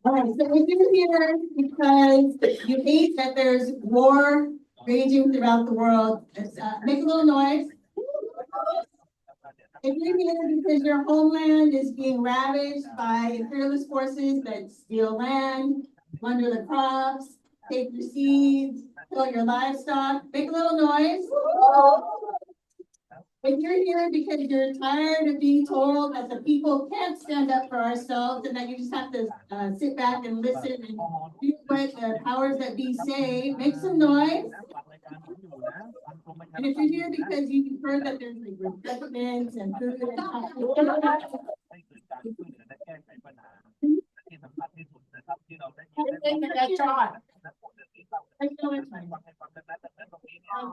All right, so we're here because you hate that there's war raging throughout the world. Make a little noise. If you're here because your homeland is being ravaged by imperialist forces that steal land, plunder the crops, take your seeds, kill your livestock, make a little noise. If you're here because you're tired of being told that the people can't stand up for ourselves and that you just have to sit back and listen and do what the powers that be say, make some noise. And if you're here because you've heard that there's like refreshments and food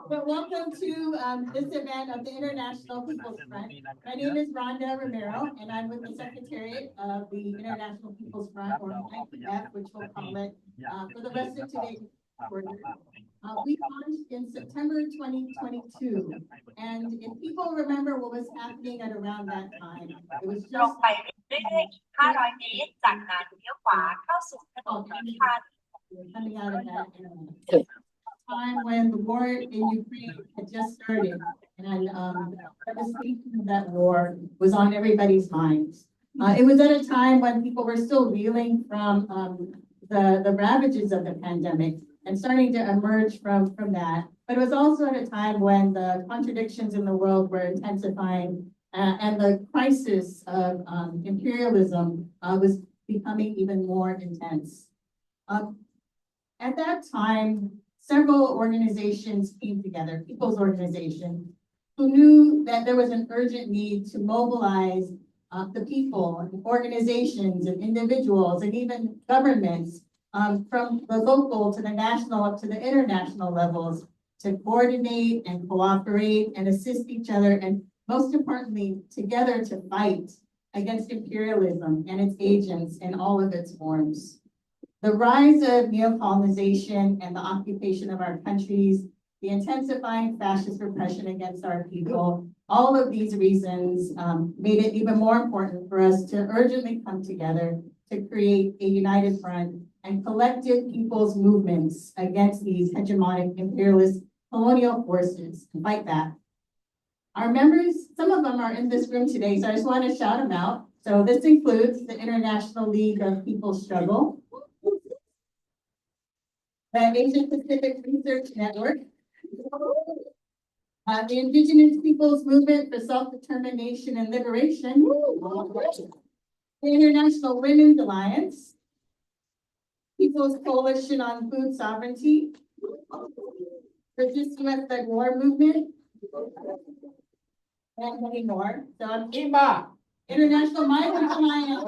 but welcome to this event of the International People's Front. My name is Rhonda Romero, and I'm with the Secretariat of the International People's Front, or IPF, which we'll call it for the rest of today's quarter. We launched in September 2022, and if people remember what was happening at around that time, it was just coming out of that time when the war in Ukraine had just started, and the devastation of that war was on everybody's minds. It was at a time when people were still reeling from the ravages of the pandemic and starting to emerge from that. But it was also at a time when the contradictions in the world were intensifying and the crisis of imperialism was becoming even more intense. At that time, several organizations came together, people's organizations, who knew that there was an urgent need to mobilize the people, and organizations, and individuals, and even governments from the local to the national up to the international levels to coordinate and cooperate and assist each other, and most importantly, together to fight against imperialism and its agents in all of its forms. The rise of neocolonization and the occupation of our countries, the intensifying fascist repression against our people, all of these reasons made it even more important for us to urgently come together to create a united front and collective people's movements against these hegemonic imperialist colonial forces and fight back. Our members, some of them are in this room today, so I just want to shout them out. So this includes the International League of People's Struggle, the Asian Pacific Research Network, the Indigenous Peoples Movement for Self-Determination and Liberation, the International Women's Alliance, People's Coalition on Food Sovereignty, the Just US Fed War Movement, and many more. So International Migrant Alliance.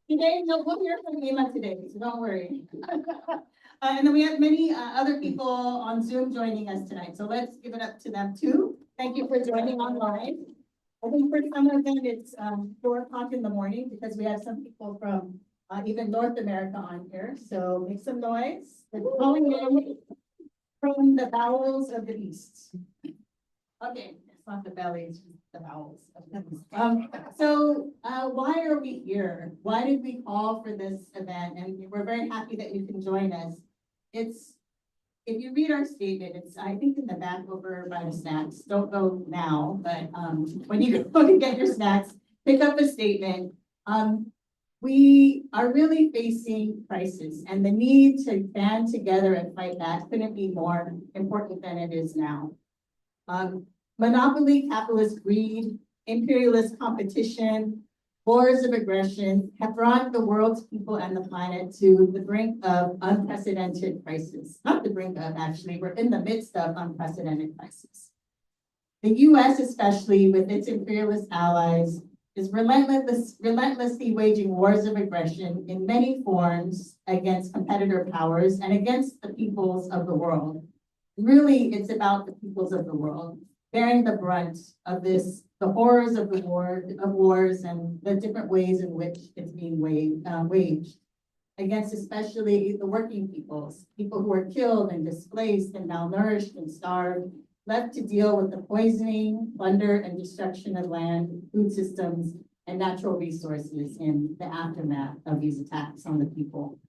Today, no, we'll hear from Ima today, so don't worry. And then we have many other people on Zoom joining us tonight, so let's give it up to them too. Thank you for joining online. I think for some of them it's 4 o'clock in the morning because we have some people from even North America on here, so make some noise. We're calling in from the bowels of the beast. Okay, it's not the belly, it's just the bowels of the beast. Why are we here? Why did we call for this event? And we're very happy that you can join us. If you read our statement, it's, I think, in the back over by the snacks. Don't go now, but when you go to get your snacks, pick up a statement. We are really facing crisis, and the need to band together and fight that couldn't be more important than it is now. Monopoly, capitalist greed, imperialist competition, wars of aggression have brought the world's people and the planet to the brink of unprecedented crisis. Not the brink of, actually, we're in the midst of unprecedented crisis. The US, especially with its imperialist allies, is relentlessly waging wars of aggression in many forms against competitor powers and against the peoples of the world. Really, it's about the peoples of the world bearing the brunt of this, the horrors of the wars and the different ways in which it's being waged against especially the working peoples, people who are killed and displaced and malnourished and starved, left to deal with the poisoning, plunder, and destruction of land, food systems, and natural resources in the aftermath of these attacks on the people.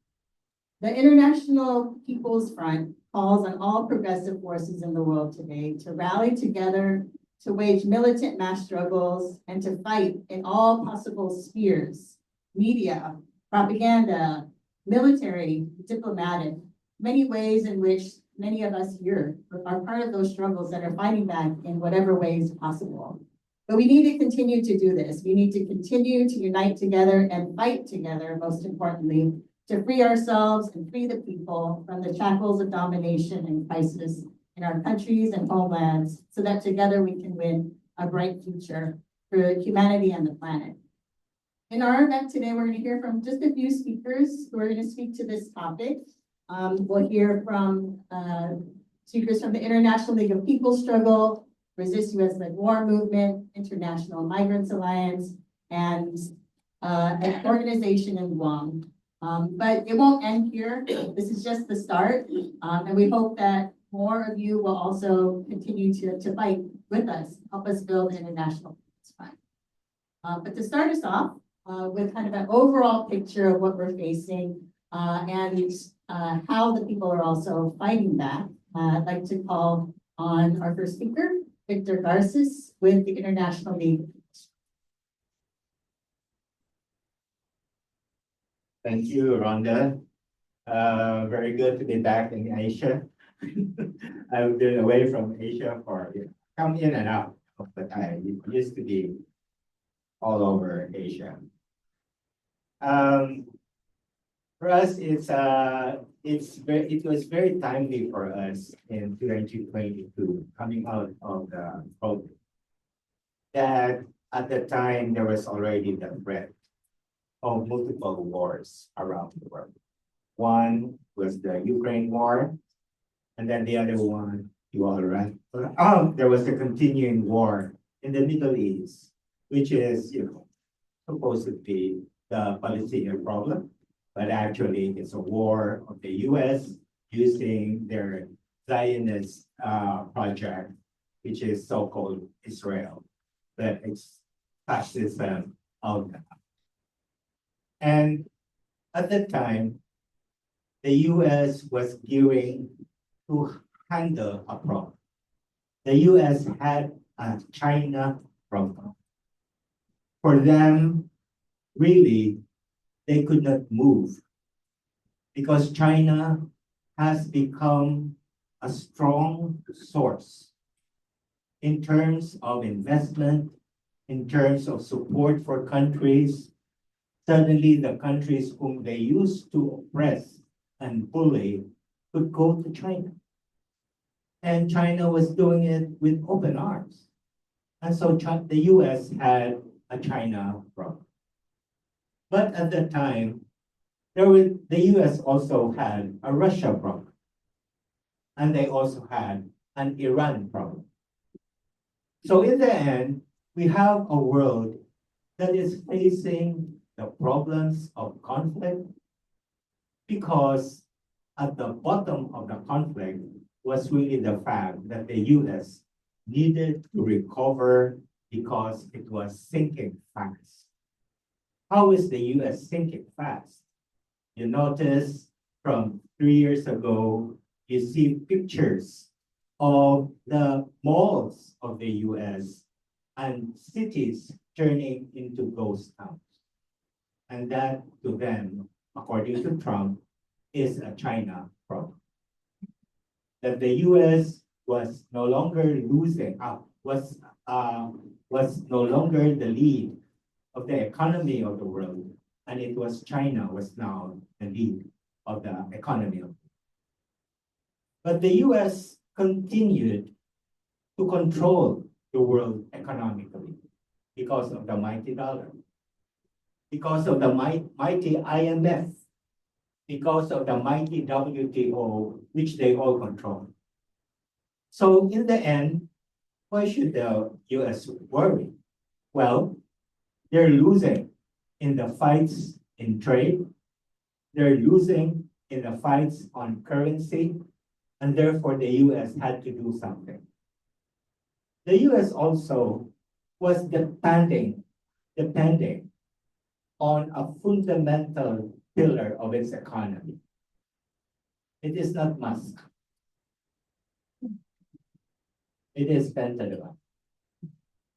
The International People's Front calls on all progressive forces in the world today to rally together to wage militant mass struggles and to fight in all possible spheres, media, propaganda, military, diplomatic, many ways in which many of us here are part of those struggles that are fighting back in whatever ways possible. But we need to continue to do this. We need to continue to unite together and fight together, most importantly, to free ourselves and free the people from the shackles of domination and crisis in our countries and homelands, so that together we can win a bright future for humanity and the planet. In our event today, we're going to hear from just a few speakers who are going to speak to this topic. We'll hear from speakers from the International League of People Struggle, Resist US-led War Movement, International Migrants Alliance, and an organization in Guam. But it won't end here. This is just the start. And we hope that more of you will also continue to fight with us, help us build an international peace fund. But to start us off with kind of an overall picture of what we're facing and how the people are also fighting back, I'd like to call on our first speaker, Victor Garces with the International League. Thank you, Rhonda. Very good to be back in Asia. I've been away from Asia for, come in and out, but I used to be all over Asia. For us, it was very timely for us in 2022, coming out of the COVID, that at the time there was already the threat of multiple wars around the world. One was the Ukraine war, and then the other one, you all right? There was a continuing war in the Middle East, which is, supposed to be the Palestinian problem, but actually it's a war of the US using their Zionist project, which is so-called Israel, but it's fascism out there. And at the time, the US was gearing to handle a problem. The US had a China problem. For them, really, they could not move because China has become a strong source in terms of investment, in terms of support for countries. Suddenly, the countries whom they used to oppress and bully could go to China. And China was doing it with open arms. And so the US had a China problem. But at that time, the US also had a Russia problem. And they also had an Iran problem. So in the end, we have a world that is facing the problems of conflict, because at the bottom of the conflict was really the fact that the US needed to recover because it was sinking fast. How is the US sinking fast? You notice from 3 years ago, you see pictures of the malls of the US and cities turning into ghost towns. And that, to them, according to Trump, is a China problem. That the US was no longer was no longer the lead of the economy of the world, and it was China was now the lead of the economy of the world. But the US continued to control the world economically because of the mighty dollar, because of the mighty IMF, because of the mighty WTO, which they all control. So in the end, why should the US worry? Well, they're losing in the fights in trade, they're losing in the fights on currency, and therefore the US had to do something. The US also was depending depending on a fundamental pillar of its economy. It is not Musk. It is Pentagon.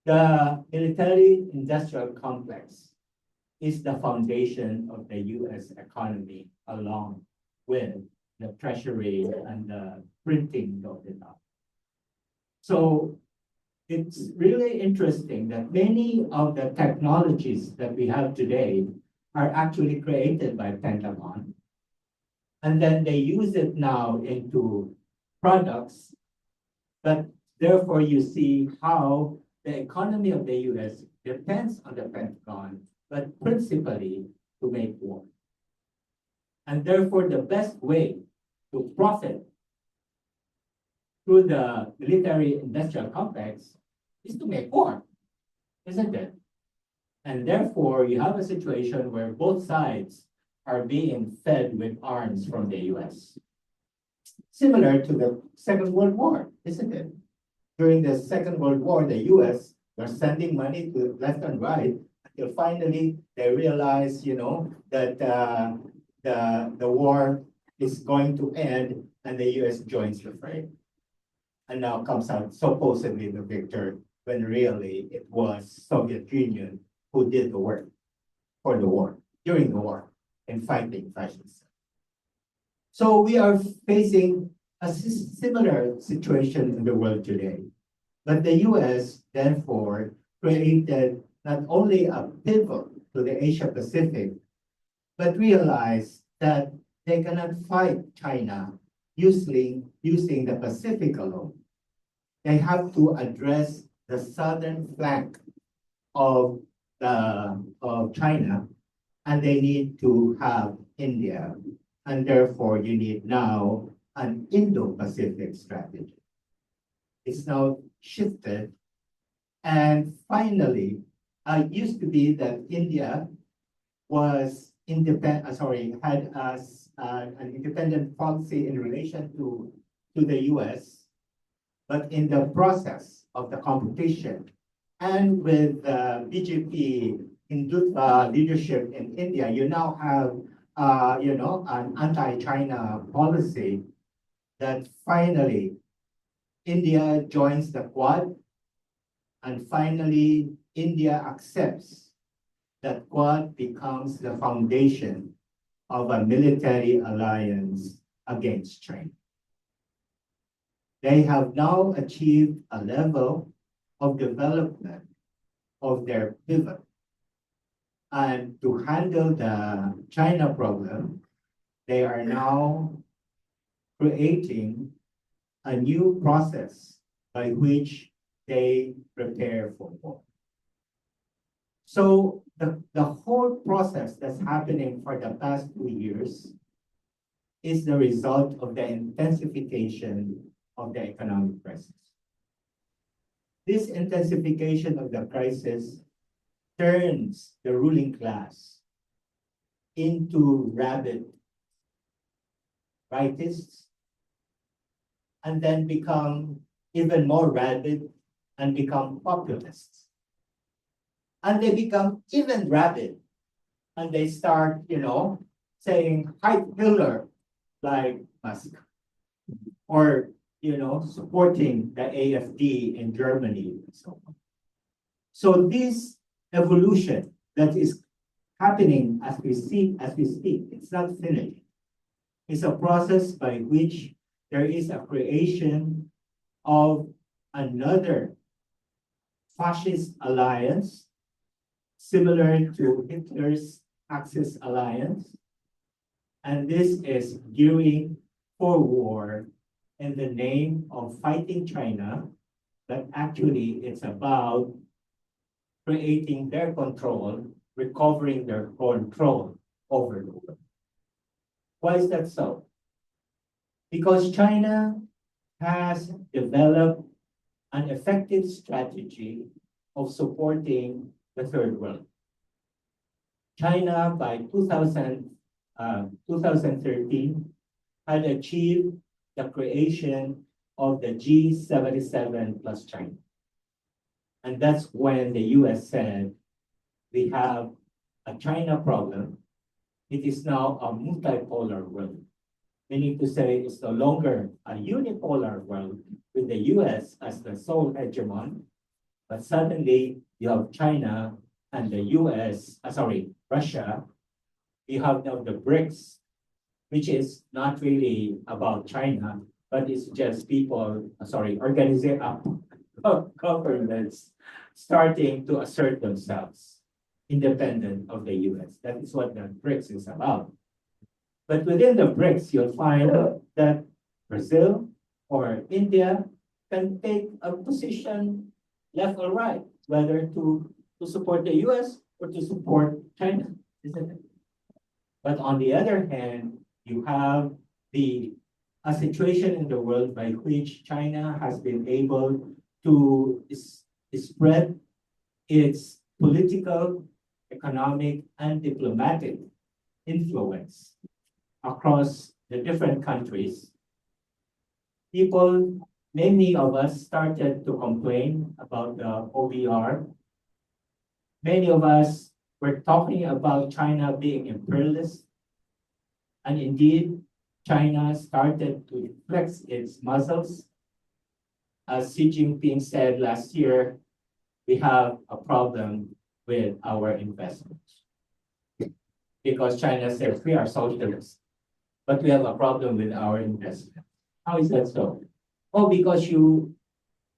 The military-industrial complex is the foundation of the US economy, along with the treasury and the printing of it up. So it's really interesting that many of the technologies that we have today are actually created by Pentagon. And then they use it now into products, but therefore you see how the economy of the US depends on the Pentagon, but principally to make war. And therefore the best way to profit through the military-industrial complex is to make war, isn't it? And therefore, you have a situation where both sides are being fed with arms from the US. Similar to the Second World War, isn't it? During the Second World War, the US was sending money to left and right until finally they realized, that the war is going to end and the US joins the fray. And now comes out supposedly the victor, when really it was Soviet Union who did the work for the war, during the war, in fighting fascism. So we are facing a similar situation in the world today. But the US, therefore, created not only a pivot to the Asia Pacific, but realized that they cannot fight China using the Pacific alone. They have to address the southern flank of China, and they need to have India. And therefore, you need now an Indo-Pacific strategy. It's now shifted. And finally, it used to be that India was had an independent policy in relation to the US, but in the process of the competition and with BJP Hindutva leadership in India, you now have an anti-China policy that finally India joins the Quad, and finally India accepts that Quad becomes the foundation of a military alliance against China. They have now achieved a level of development of their pivot. And to handle the China problem, they are now creating a new process by which they prepare for war. So the whole process that's happening for the past 2 years is the result of the intensification of the economic crisis. This intensification of the crisis turns the ruling class into rabid rightists, and then become even more rabid and become populists. And they become even rabid, and they start, saying "Heil Hitler" like Musk, or supporting the AfD in Germany and so on. So this evolution that is happening as we speak, it's not finished. It's a process by which there is a creation of another fascist alliance, similar to Hitler's Axis alliance. And this is gearing for war in the name of fighting China, but actually it's about creating their control, recovering their control over the world. Why is that so? Because China has developed an effective strategy of supporting the third world. China, by 2013, had achieved the creation of the G77 plus China. And that's when the US said, we have a China problem. It is now a multipolar world. Meaning to say it's no longer a unipolar world with the US as the sole hegemon, but suddenly you have China and the US, Russia. You have now the BRICS, which is not really about China, but it's just people, governments starting to assert themselves independent of the US. That is what the BRICS is about. But within the BRICS, you'll find that Brazil or India can take a position left or right, whether to support the US or to support China, isn't it? But on the other hand, you have a situation in the world by which China has been able to spread its political, economic, and diplomatic influence across the different countries. People, many of us started to complain about the OBR. Many of us were talking about China being imperialist. And indeed, China started to flex its muscles. As Xi Jinping said last year, we have a problem with our investments. Because China says we are socialists, but we have a problem with our investment. How is that so? Oh, because you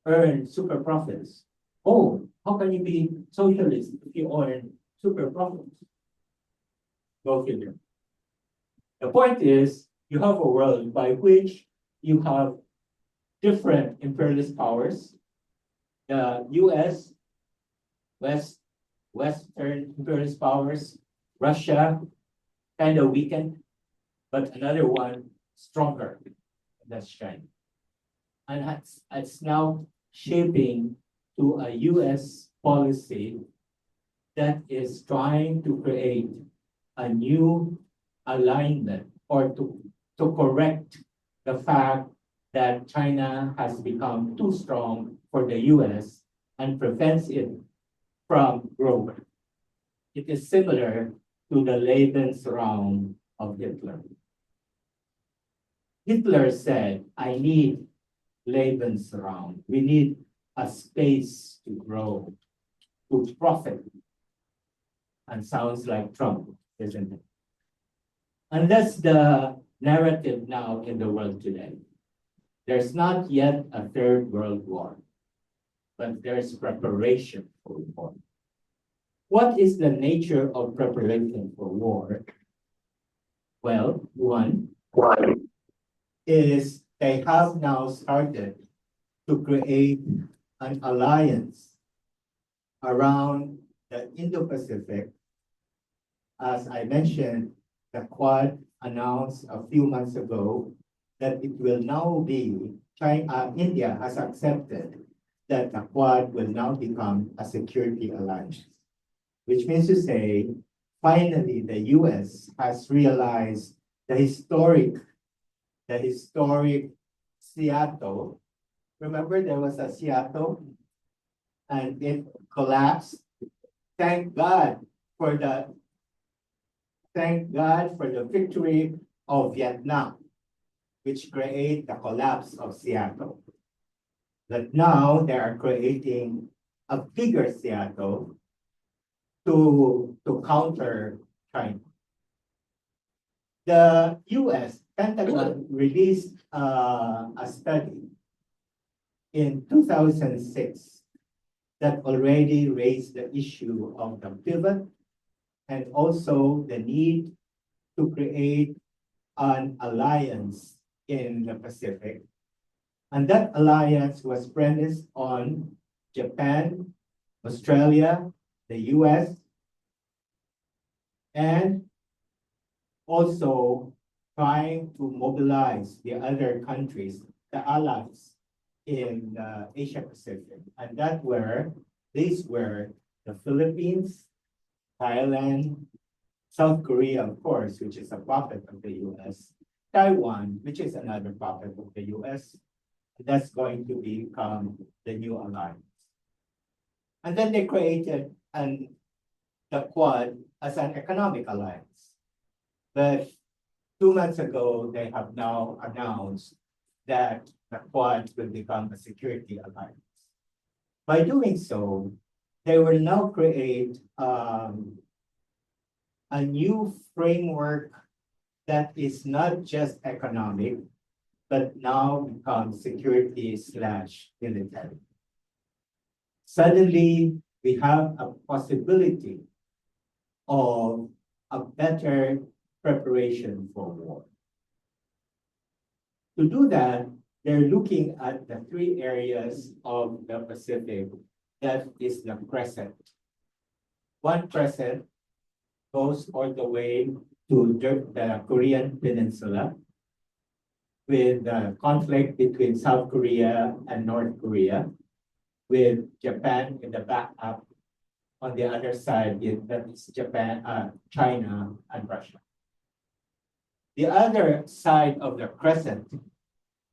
earn super profits. Oh, how can you be socialist if you earn super profits? Go figure. The point is, you have a world by which you have different imperialist powers. The US, Western imperialist powers, Russia, kind of weakened, but another one stronger. That's China. And it's now shaping to a US policy that is trying to create a new alignment or to correct the fact that China has become too strong for the US and prevents it from growing. It is similar to the Lebensraum of Hitler. Hitler said, I need Lebensraum. We need a space to grow, to profit. And sounds like Trump, isn't it? And that's the narrative now in the world today. There's not yet a third world war, but there's preparation for war. What is the nature of preparation for war? Well, one is they have now started to create an alliance around the Indo-Pacific. As I mentioned, the Quad announced a few months ago that it will now be, India has accepted that the Quad will now become a security alliance, which means to say, finally, the US has realized the historic Seattle. Remember there was a Seattle and it collapsed. Thank God for the victory of Vietnam, which created the collapse of Seattle. But now they are creating a bigger Seattle to counter China. The US Pentagon released a study in 2006 that already raised the issue of the pivot and also the need to create an alliance in the Pacific. And that alliance was premised on Japan, Australia, the US, and also trying to mobilize the other countries, the allies in Asia Pacific. And these were the Philippines, Thailand, South Korea, of course, which is a puppet of the US, Taiwan, which is another puppet of the US. That's going to become the new alliance. And then they created an the Quad as an economic alliance. But 2 months ago, they have now announced that the Quad will become a security alliance. By doing so, they will now create a new framework that is not just economic, but now becomes security/military. Suddenly, we have a possibility of a better preparation for war. To do that, they're looking at the three areas of the Pacific that is the crescent. One crescent goes all the way to the Korean Peninsula with the conflict between South Korea and North Korea, with Japan in the backup. On the other side, that is Japan, China, and Russia. The other side of the crescent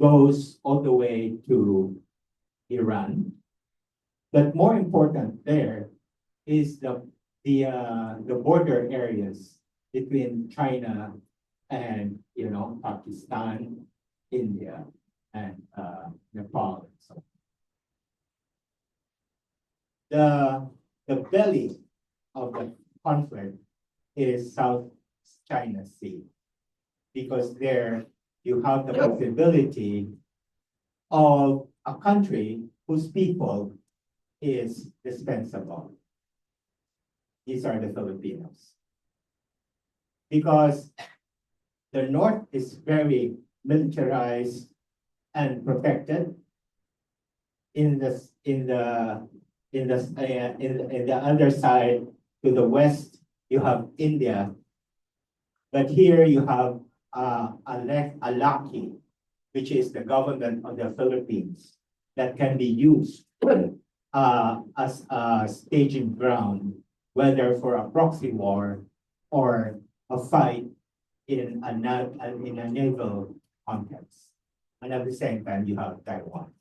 goes all the way to Iran. But more important there is the border areas between China and Pakistan, India, and Nepal. So the belly of the conflict is South China Sea, because there you have the possibility of a country whose people is dispensable. These are the Filipinos. Because the North is very militarized and protected. In the other side, to the west, you have India. But here you have a Laki, which is the government of the Philippines, that can be used as a staging ground, whether for a proxy war or a fight in a naval context. And at the same time, you have Taiwan.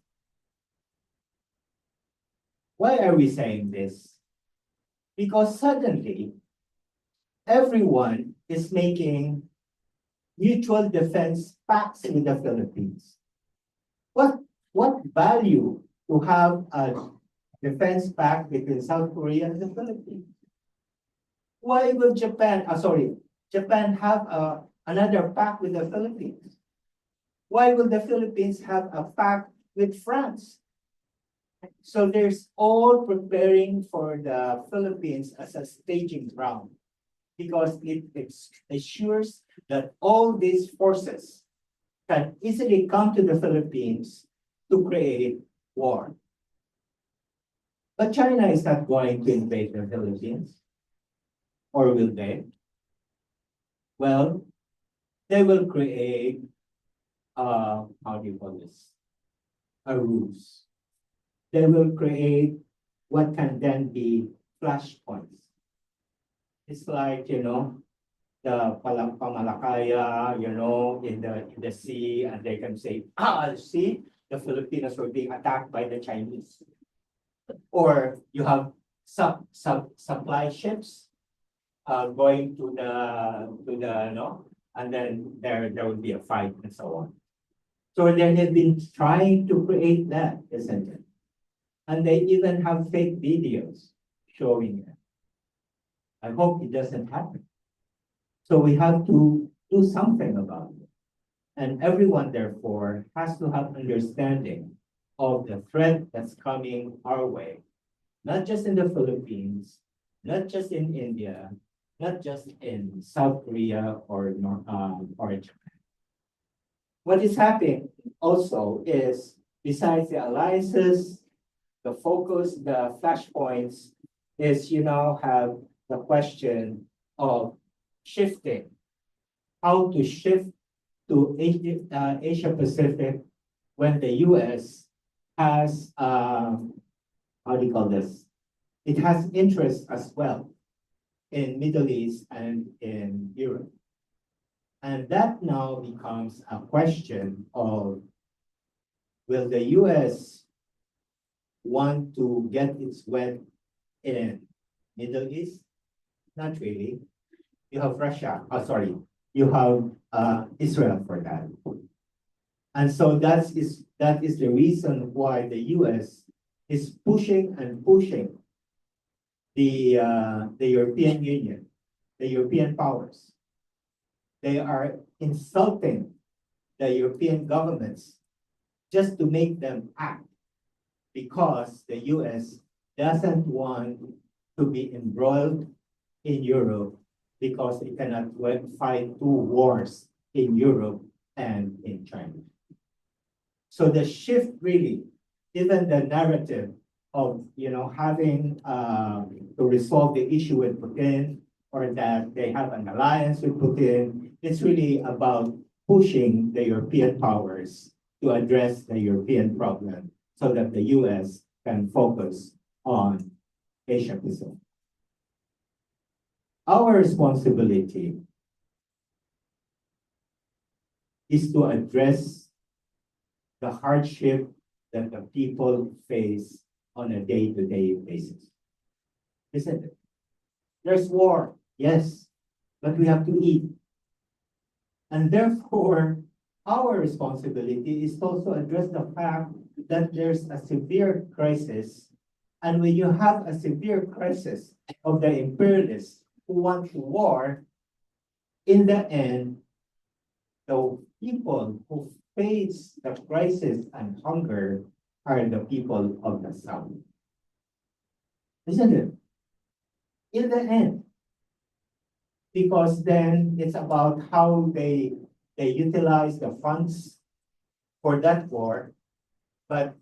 Why are we saying this? Because suddenly, everyone is making mutual defense pacts with the Philippines. What value to have a defense pact between South Korea and the Philippines? Why will Japan have another pact with the Philippines? Why will the Philippines have a pact with France? So there's all preparing for the Philippines as a staging ground, because it assures that all these forces can easily come to the Philippines to create war. But China is not going to invade the Philippines. Or will they? Well, they will create, how do you call this? A ruse. They will create what can then be flashpoints. It's like, the Pamalakaya, in the sea, and they can say, see, the Filipinos were being attacked by the Chinese. Or you have supply ships going to the and then there will be a fight and so on. So they have been trying to create that, isn't it? And they even have fake videos showing it. I hope it doesn't happen. So we have to do something about it. And everyone, therefore, has to have understanding of the threat that's coming our way, not just in the Philippines, not just in India, not just in South Korea or Japan. What is happening also is, besides the alliances, the focus, the flashpoints, is you now have the question of shifting, how to shift to Asia Pacific when the US has, how do you call this? It has interest as well in Middle East and in Europe. And that now becomes a question of, will the US want to get its wet in Middle East Not really. You have Russia, sorry, you have Israel for that. And so that is the reason why the US is pushing and pushing the European Union, the European powers. They are insulting the European governments just to make them act because the US doesn't want to be embroiled in Europe because it cannot fight two wars in Europe and in China. So the shift really, even the narrative of having to resolve the issue with Putin or that they have an alliance with Putin, it's really about pushing the European powers to address the European problem so that the US can focus on Asia Pacific. Our responsibility is to address the hardship that the people face on a day-to-day basis. Isn't it? There's war, yes, but we have to eat. And therefore, our responsibility is to also address the fact that there's a severe crisis. And when you have a severe crisis of the imperialists who want war, in the end, the people who face the crisis and hunger are the people of the South. Isn't it? In the end. Because then it's about how they utilize the funds for that war, but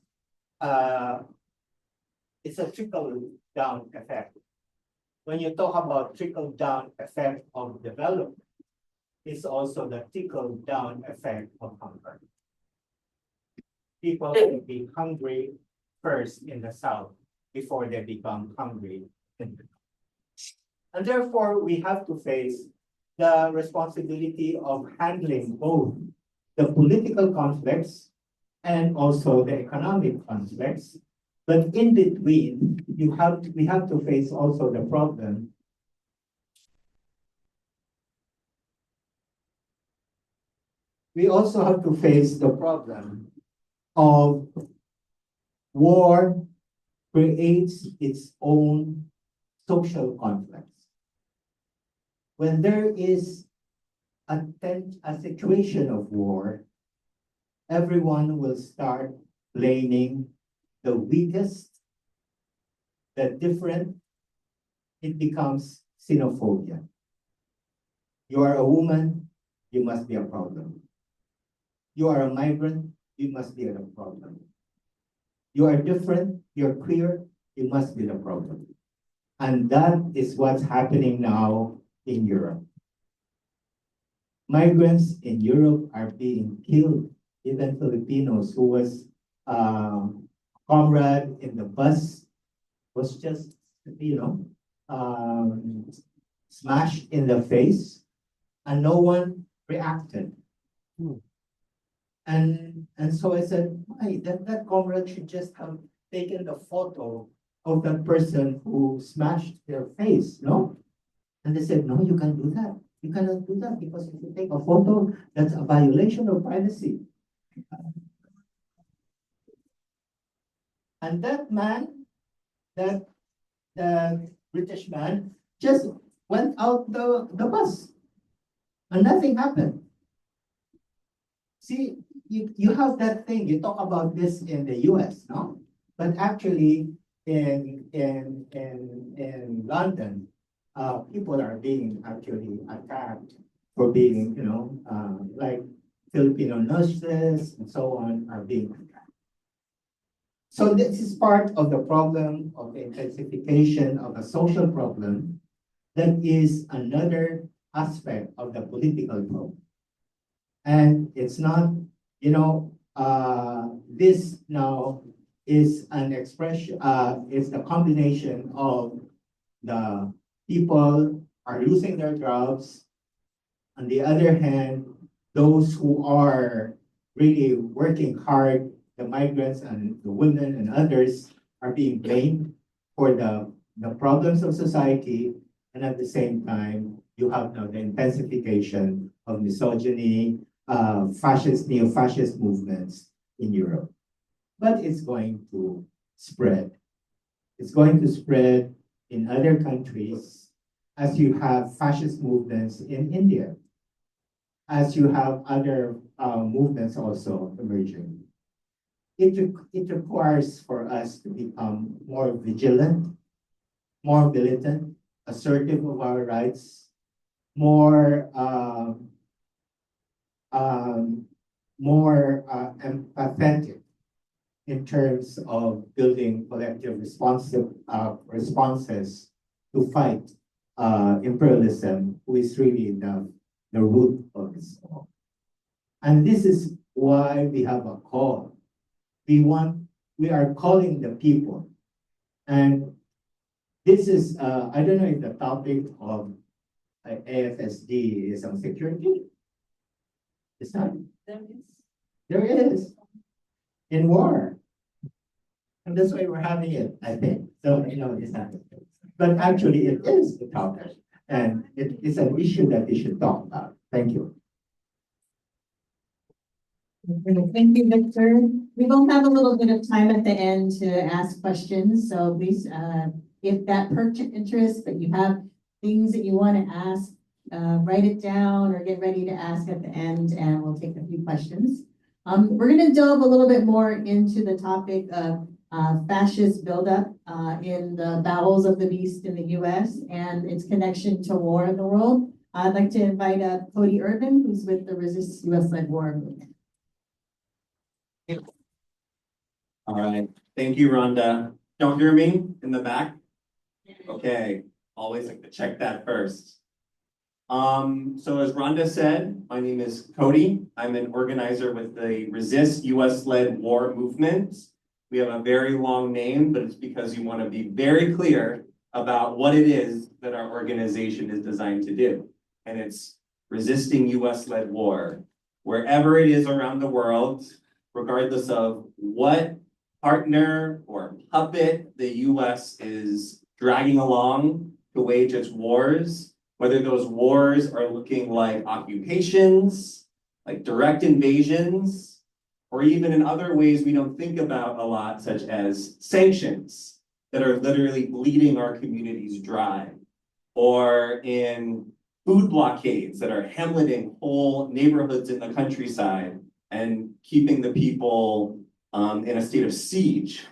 it's a trickle-down effect. When you talk about trickle-down effect of development, it's also the trickle-down effect of hunger. People will be hungry first in the South before they become hungry in the North. And therefore, we have to face the responsibility of handling both the political conflicts and also the economic conflicts. But in between, we have to face also the problem we also have to face the problem of war creates its own social conflicts. When there is a situation of war, everyone will start blaming the weakest, the different. It becomes xenophobia. You are a woman, you must be a problem. You are a migrant, you must be a problem. You are different, you're queer, you must be the problem. And that is what's happening now in Europe. Migrants in Europe are being killed. Even Filipinos who was comrade in the bus was just, smashed in the face and no one reacted. And so I said, why, that comrade should just have taken the photo of that person who smashed their face, no? And they said, no, you can't do that. You cannot do that because if you take a photo, that's a violation of privacy. And that man, that British man, just went out the bus and nothing happened. See, you have that thing, you talk about this in the US, no? But actually in London, people are being actually attacked for being, like Filipino nurses and so on are being attacked. So this is part of the problem of the intensification of a social problem that is another aspect of the political problem. And it's not, this now is an expression, it's the combination of the people are losing their jobs. On the other hand, those who are really working hard, the migrants and the women and others are being blamed for the problems of society. And at the same time, you have now the intensification of misogyny, fascist, neo-fascist movements in Europe. But it's going to spread. It's going to spread in other countries as you have fascist movements in India, as you have other movements also emerging. It requires for us to become more vigilant, more militant, assertive of our rights, more empathetic in terms of building collective responses to fight imperialism, who is really the root of this all. And this is why we have a call. We are calling the people. And this is, I don't know if the topic of AFSD is on security. It's not. There is. In war. And that's why we're having it, I think. So, it's not. But actually, it is the topic. And it's an issue that we should talk about. Thank you. Thank you, Victor. We will have a little bit of time at the end to ask questions. So please, if that perked your interest, that you have things that you want to ask, write it down or get ready to ask at the end, and we'll take a few questions. We're going to delve a little bit more into the topic of fascist buildup in the bowels of the beast in the U.S. and its connection to war in the world. I'd like to invite Cody Urban, who's with the Resist U.S.-led War movement. All right, thank you, Rhonda. Don't hear me in the back? Okay, always like to check that first. So as Rhonda said, my name is Cody. I'm an organizer with the Resist U.S.-led War movement. We have a very long name, but it's because you want to be very clear about what it is that our organization is designed to do. And it's resisting U.S.-led war, wherever it is around the world, regardless of what partner or puppet the U.S. is dragging along to wage its wars, whether those wars are looking like occupations, like direct invasions, or even in other ways we don't think about a lot, such as sanctions that are literally bleeding our communities dry, or in food blockades that are hemletting whole neighborhoods in the countryside and keeping the people in a state of siege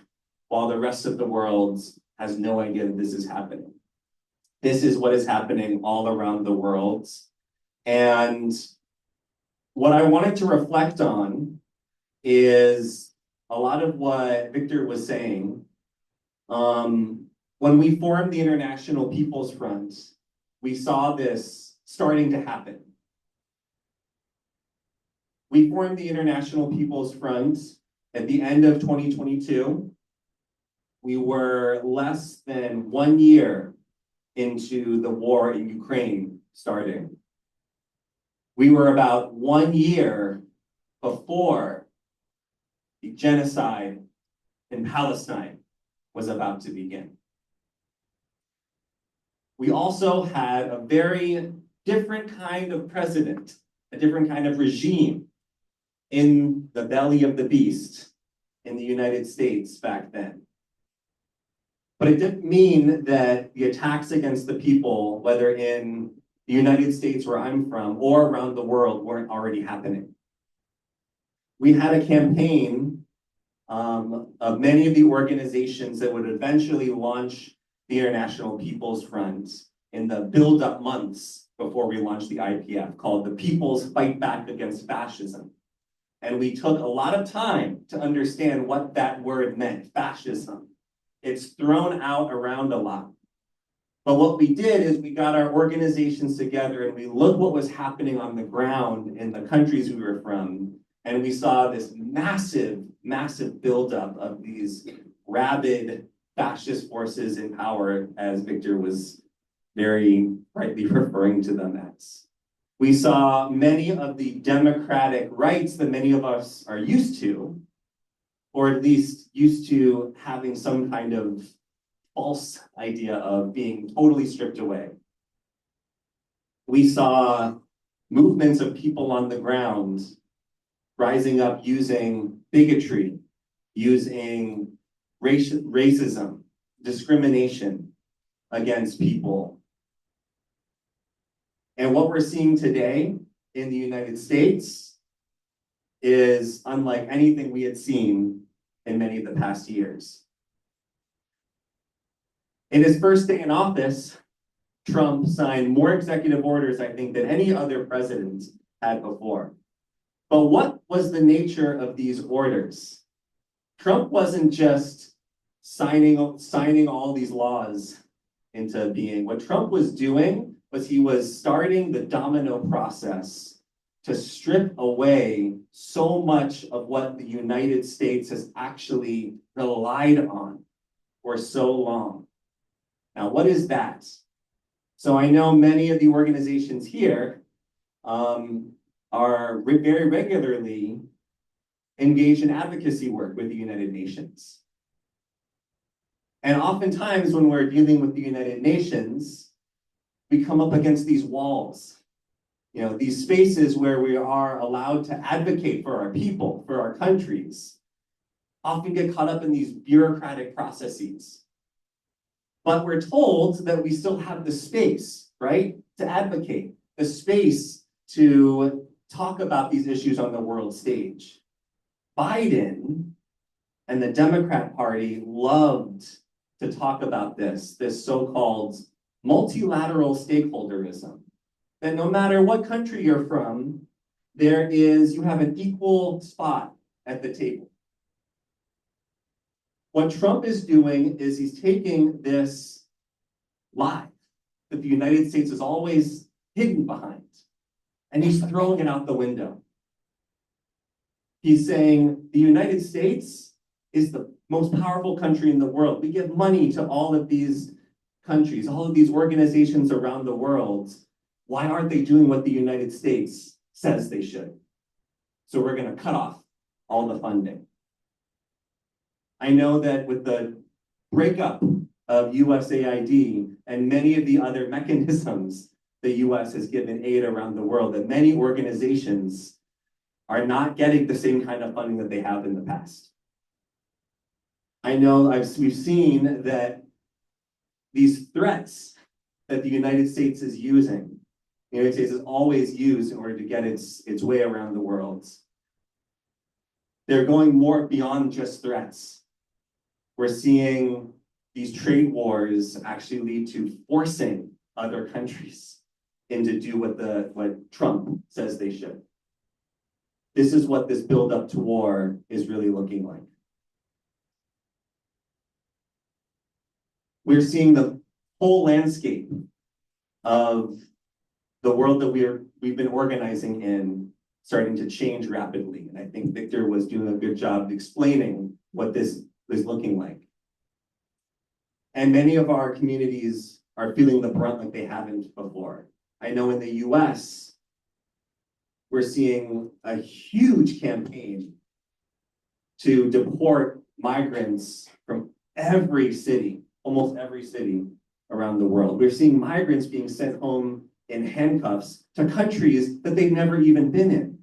while the rest of the world has no idea that this is happening. This is what is happening all around the world. And what I wanted to reflect on is a lot of what Victor was saying. When we formed the International People's Front, we saw this starting to happen. We formed the International People's Front at the end of 2022. We were less than 1 year into the war in Ukraine starting. We were about 1 year before the genocide in Palestine was about to begin. We also had a very different kind of president, a different kind of regime in the belly of the beast in the United States back then. But it didn't mean that the attacks against the people, whether in the United States where I'm from or around the world, weren't already happening. We had a campaign of many of the organizations that would eventually launch the International People's Front in the build-up months before we launched the IPF, called the People's Fight Back Against Fascism. And we took a lot of time to understand what that word meant, fascism. It's thrown out around a lot. But what we did is we got our organizations together and we looked what was happening on the ground in the countries we were from. And we saw this massive, massive buildup of these rabid fascist forces in power, as Victor was very rightly referring to them as. We saw many of the democratic rights that many of us are used to, or at least used to having some kind of false idea of being totally stripped away. we saw movements of people on the ground rising up using bigotry, using racism, discrimination against people. And what we're seeing today in the United States is unlike anything we had seen in many of the past years. In his first day in office, Trump signed more executive orders, I think, than any other president had before. But what was the nature of these orders? Trump wasn't just signing all these laws into being. What Trump was doing was he was starting the domino process to strip away so much of what the United States has actually relied on for so long. Now, what is that? So I know many of the organizations here are very regularly engaged in advocacy work with the United Nations. And oftentimes when we're dealing with the United Nations, we come up against these walls, these spaces where we are allowed to advocate for our people, for our countries, often get caught up in these bureaucratic processes. But we're told that we still have the space, right, to advocate, the space to talk about these issues on the world stage. Biden and the Democrat Party loved to talk about this so-called multilateral stakeholderism, that no matter what country you're from, you have an equal spot at the table. What Trump is doing is he's taking this lie that the United States is always hidden behind, and he's throwing it out the window. He's saying the United States is the most powerful country in the world. We give money to all of these countries, all of these organizations around the world. Why aren't they doing what the United States says they should? So we're going to cut off all the funding. I know that with the breakup of USAID and many of the other mechanisms the US has given aid around the world, that many organizations are not getting the same kind of funding that they have in the past. I know we've seen that these threats that the United States is using, the United States is always used in order to get its way around the world. They're going more beyond just threats. We're seeing these trade wars actually lead to forcing other countries into do what Trump says they should. This is what this buildup to war is really looking like. We're seeing the whole landscape of the world that we've been organizing in starting to change rapidly. And I think Victor was doing a good job explaining what this is looking like. And many of our communities are feeling the brunt like they haven't before. I know in the US, we're seeing a huge campaign to deport migrants from every city, almost every city around the world. We're seeing migrants being sent home in handcuffs to countries that they've never even been in.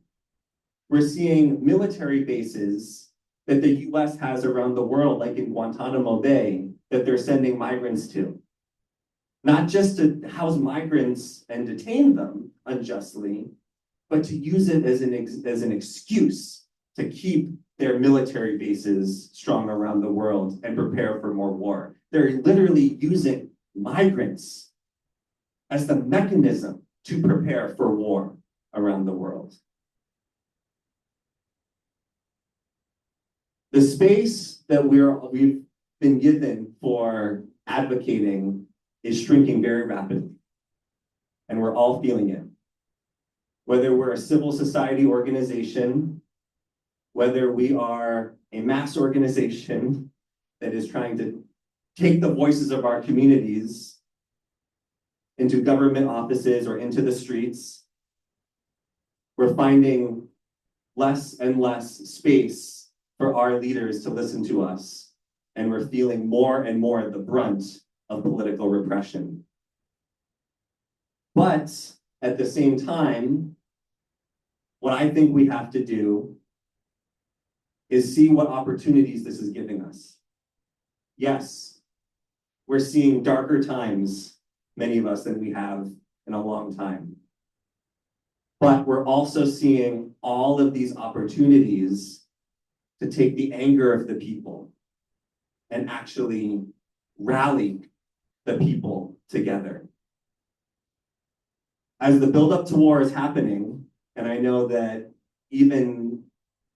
We're seeing military bases that the US has around the world, like in Guantanamo Bay, that they're sending migrants to. Not just to house migrants and detain them unjustly, but to use it as an excuse to keep their military bases strong around the world and prepare for more war. They're literally using migrants as the mechanism to prepare for war around the world. The space that we've been given for advocating is shrinking very rapidly, and we're all feeling it. Whether we're a civil society organization, whether we are a mass organization that is trying to take the voices of our communities into government offices or into the streets, we're finding less and less space for our leaders to listen to us, and we're feeling more and more the brunt of political repression. But At the same time, what I think we have to do is see what opportunities this is giving us. Yes, we're seeing darker times, many of us, than we have in a long time. But we're also seeing all of these opportunities to take the anger of the people and actually rally the people together. As the buildup to war is happening, and I know that even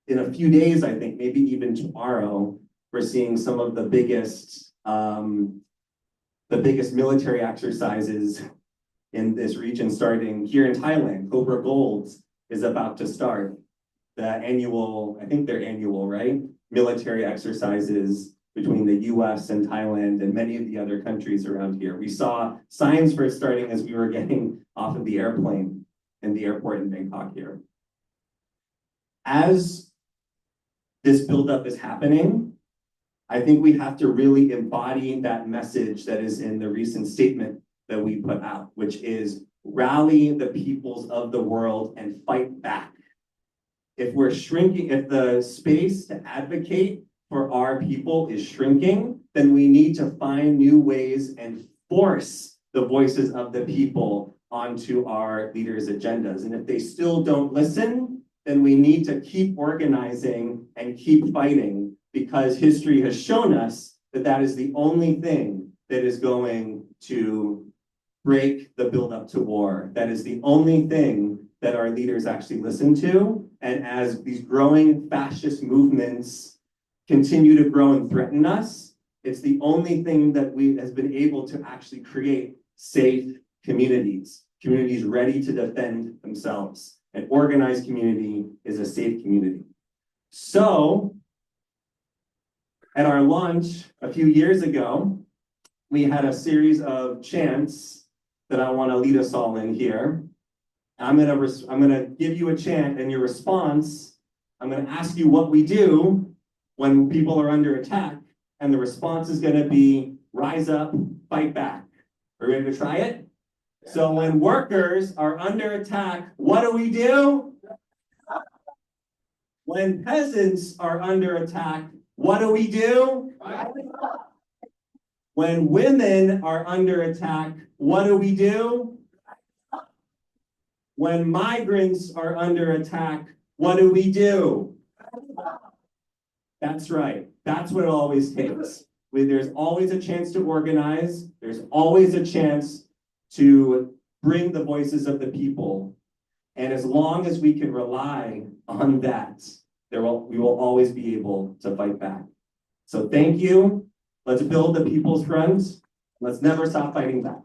in a few days, I think, maybe even tomorrow, we're seeing some of the biggest military exercises in this region starting here in Thailand. Cobra Gold is about to start the annual, I think they're annual, right? Military exercises between the US and Thailand and many of the other countries around here. We saw signs for it starting as we were getting off of the airplane in the airport in Bangkok here. As this buildup is happening, I think we have to really embody that message that is in the recent statement that we put out, which is rally the peoples of the world and fight back. If we're shrinking, if the space to advocate for our people is shrinking, then we need to find new ways and force the voices of the people onto our leaders' agendas. And if they still don't listen, then we need to keep organizing and keep fighting, because history has shown us that that is the only thing that is going to break the buildup to war. That is the only thing that our leaders actually listen to. And as these growing fascist movements continue to grow and threaten us, it's the only thing that has been able to actually create safe communities, communities ready to defend themselves. An organized community is a safe community. So, at our lunch a few years ago, we had a series of chants that I want to lead us all in here. I'm gonna give you a chant, and your response, I'm gonna ask you what we do when people are under attack, and the response is gonna be rise up, fight back. Are we ready to try it? So when workers are under attack, what do we do? When peasants are under attack, what do we do? When women are under attack, what do we do? When migrants are under attack, what do we do? That's right. That's what it always takes. There's always a chance to organize. There's always a chance to bring the voices of the people. And as long as we can rely on that, we will always be able to fight back. So thank you. Let's build the people's front. Let's never stop fighting back.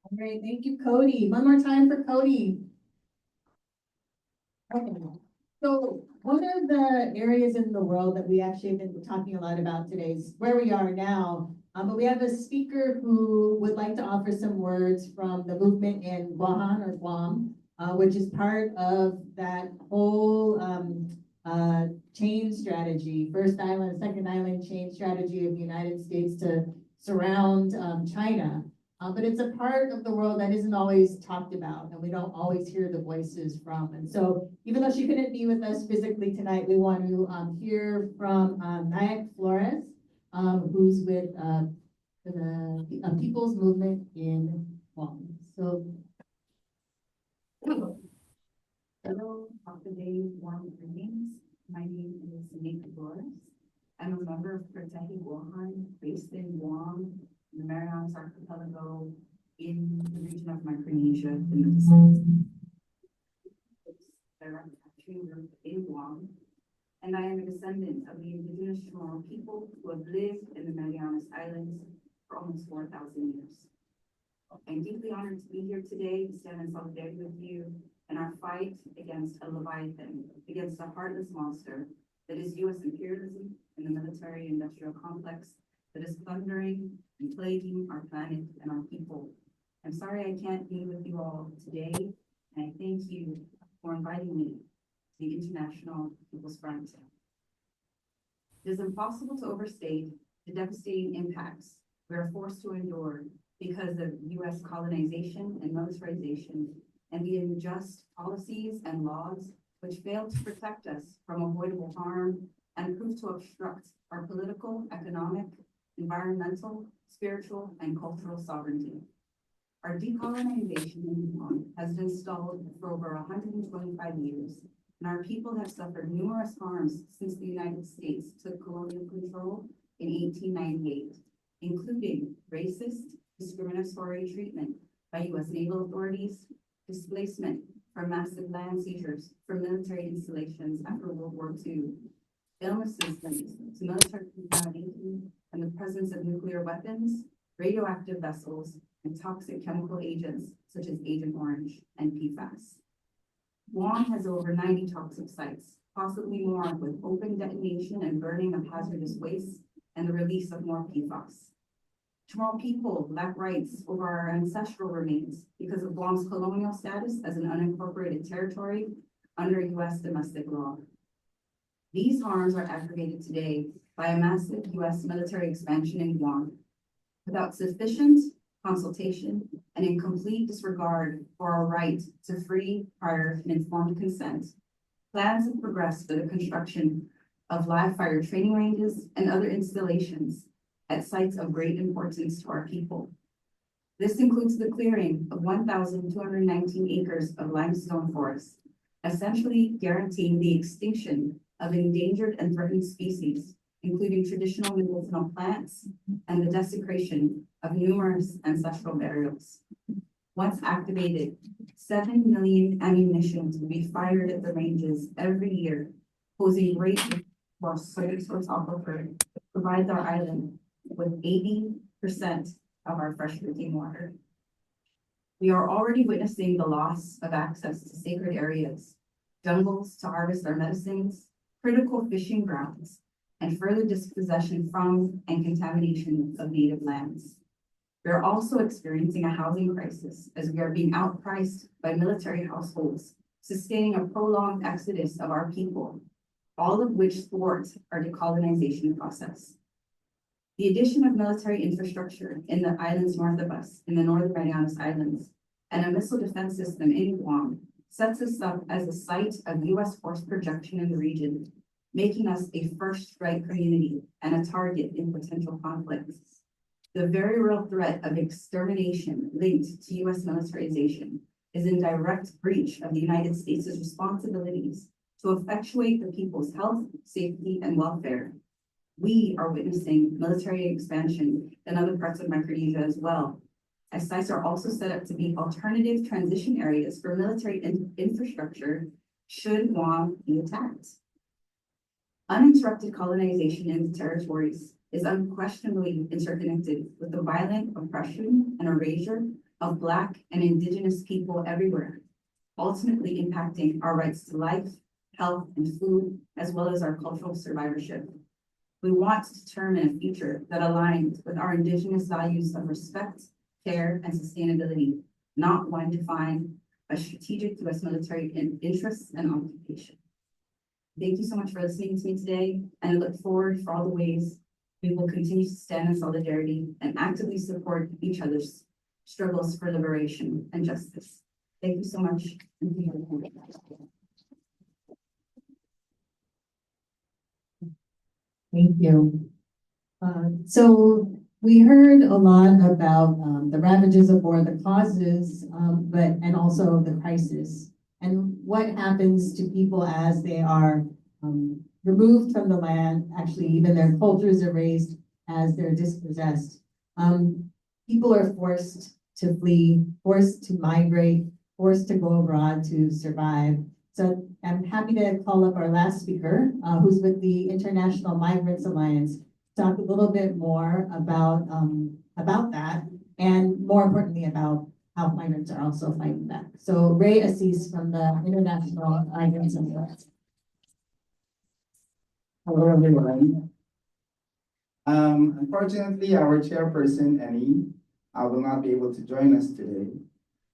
All right, thank you, Cody. One more time for Cody. Okay. So one of the areas in the world that we actually have been talking a lot about today is where we are now. But we have a speaker who would like to offer some words from the movement in Wuhan or Guam, which is part of that whole chain strategy, first island, second island chain strategy of the United States to surround China. But it's a part of the world that isn't always talked about, and we don't always hear the voices from. And so even though she couldn't be with us physically tonight, we want to hear from Nayak Flores, who's with the People's Movement in Guam. So, hello, today, warm greetings. My name is Nayak Flores. I'm a member of Protecting Wuhan, based in Guam, in the Marianas Archipelago, in the region of Micronesia, in the Pacific. Direct action group in Guam, and I am a descendant of the indigenous Chamorro people who have lived in the Marianas Islands for almost 4,000 years. I'm deeply honored to be here today to stand in solidarity with you in our fight against a Leviathan, against a heartless monster that is U.S. imperialism and the military-industrial complex that is plundering and plaguing our planet and our people. I'm sorry I can't be with you all today, and I thank you for inviting me to the International People's Front. It is impossible to overstate the devastating impacts we are forced to endure because of US colonization and militarization and the unjust policies and laws which fail to protect us from avoidable harm and prove to obstruct our political, economic, environmental, spiritual, and cultural sovereignty. Our decolonization in Hong has been stalled for over 125 years, and our people have suffered numerous harms since the United States took colonial control in 1898, including racist, discriminatory treatment by US naval authorities, displacement from massive land seizures from military installations after World War II, illnesses linked to military contamination and the presence of nuclear weapons, radioactive vessels, and toxic chemical agents such as Agent Orange and PFAS. Guam has over 90 toxic sites, possibly more, with open detonation and burning of hazardous waste and the release of more PFAS. Chamorro people lack rights over our ancestral remains because of Guam's colonial status as an unincorporated territory under US domestic law. These harms are aggravated today by a massive US military expansion in Guam. Without sufficient consultation and in complete disregard for our right to free, prior, and informed consent, plans have progressed for the construction of live fire training ranges and other installations at sites of great importance to our people. This includes the clearing of 1,219 acres of limestone forest, essentially guaranteeing the extinction of endangered and threatened species, including traditional medicinal plants and the desecration of numerous ancestral burials. Once activated, 7 million ammunitions will be fired at the ranges every year, posing great risk to our soil source aquifer, provides our island with 80% of our fresh drinking water. We are already witnessing the loss of access to sacred areas, jungles to harvest our medicines, critical fishing grounds, and further dispossession from and contamination of native lands. We are also experiencing a housing crisis as we are being outpriced by military households, sustaining a prolonged exodus of our people, all of which thwart our decolonization process. The addition of military infrastructure in the islands north of us, in the Northern Marianas Islands, and a missile defense system in Guam sets us up as a site of US force projection in the region, making us a first strike community and a target in potential conflicts. The very real threat of extermination linked to US militarization is in direct breach of the United States' responsibilities to effectuate the people's health, safety, and welfare. We are witnessing military expansion in other parts of Micronesia as well, as sites are also set up to be alternative transition areas for military infrastructure should Guam be attacked. Uninterrupted colonization in the territories is unquestionably interconnected with the violent oppression and erasure of Black and Indigenous people everywhere, ultimately impacting our rights to life, health, and food, as well as our cultural survivorship. We want to determine a future that aligns with our Indigenous values of respect, care, and sustainability, not one defined by strategic US military interests and occupation. Thank you so much for listening to me today, and I look forward for all the ways we will continue to stand in solidarity and actively support each other's struggles for liberation and justice. Thank you so much. Thank you. So we heard a lot about the ravages of war, the causes, and also the crisis, and what happens to people as they are removed from the land. Actually, even their cultures erased as they're dispossessed. People are forced to flee, forced to migrate, forced to go abroad to survive. So I'm happy to call up our last speaker, who's with the International Migrants Alliance, to talk a little bit more about that, and more importantly, about how migrants are also fighting back. So Ray Assis from the International Migrants Alliance. Hello, everyone. Unfortunately, our chairperson, Annie, will not be able to join us today.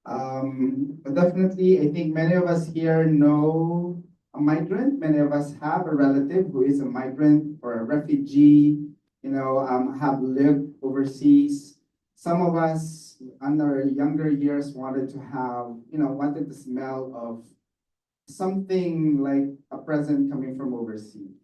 But definitely, I think many of us here know a migrant. Many of us have a relative who is a migrant or a refugee have lived overseas. Some of us in our younger years wanted the smell of something like a present coming from overseas.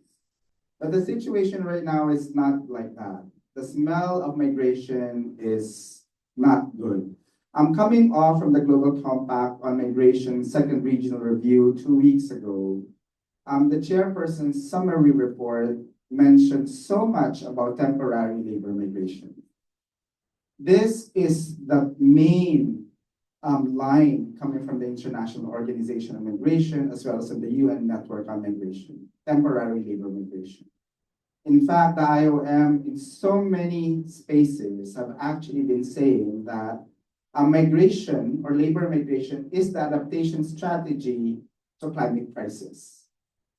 But the situation right now is not like that. The smell of migration is not good. I'm coming off from the Global Compact on Migration Second Regional Review 2 weeks ago. The chairperson's summary report mentioned so much about temporary labor migration. This is the main line coming from the International Organization on Migration as well as from the UN Network on Migration, temporary labor migration. In fact, the IOM in so many spaces have actually been saying that migration or labor migration is the adaptation strategy to climate crisis.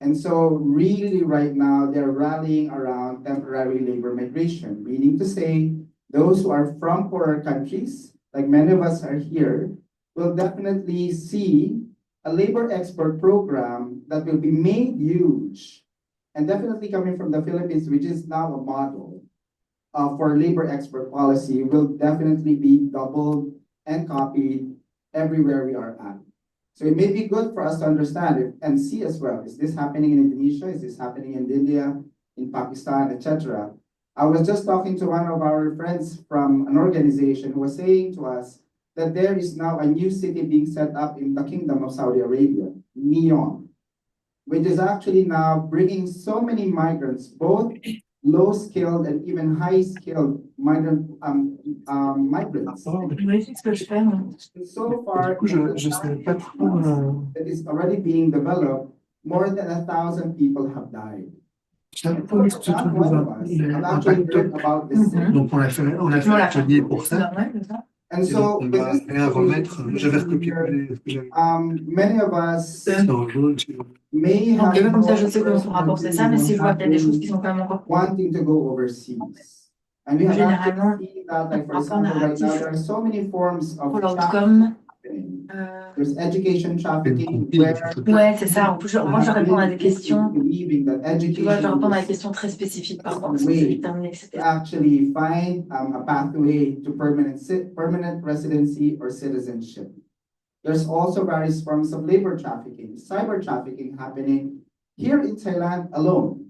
And so really right now, they're rallying around temporary labor migration, meaning to say those who are from poorer countries, like many of us are here, will definitely see a labor export program that will be made huge and definitely coming from the Philippines, which is now a model for labor export policy, will definitely be doubled and copied everywhere we are at. So it may be good for us to understand it and see as well, is this happening in Indonesia? Is this happening in India, in Pakistan, etc.? I was just talking to one of our friends from an organization who was saying to us that there is now a new city being set up in the Kingdom of Saudi Arabia, Neom, which is actually now bringing so many migrants, both low-skilled and even high-skilled migrants. So far, that is already being developed, more than 1,000 people have died. Donc on a fait l'atelier pour ça. And so, On va rien remettre. J'avais recopié ce que j'avais. Many of us C'est en jaune. may have Donc, comme ça, je sais qu'on rapporte ça, mais si je vois qu'il y a des choses qui sont quand même encore wanting to go overseas. And we have généralement actually seen that, like for example, right now there are so many forms of pour l'outcome. trafficking. There's education trafficking where Ouais, c'est ça. En plus, moi, je réponds à des questions. believing that Tu vois, je education réponds à des is questions très spécifiques parfois, parce que c'est déterminé, etc. actually find a pathway to permanent residency or citizenship. There's also various forms of labor trafficking, cyber trafficking happening here in Thailand alone.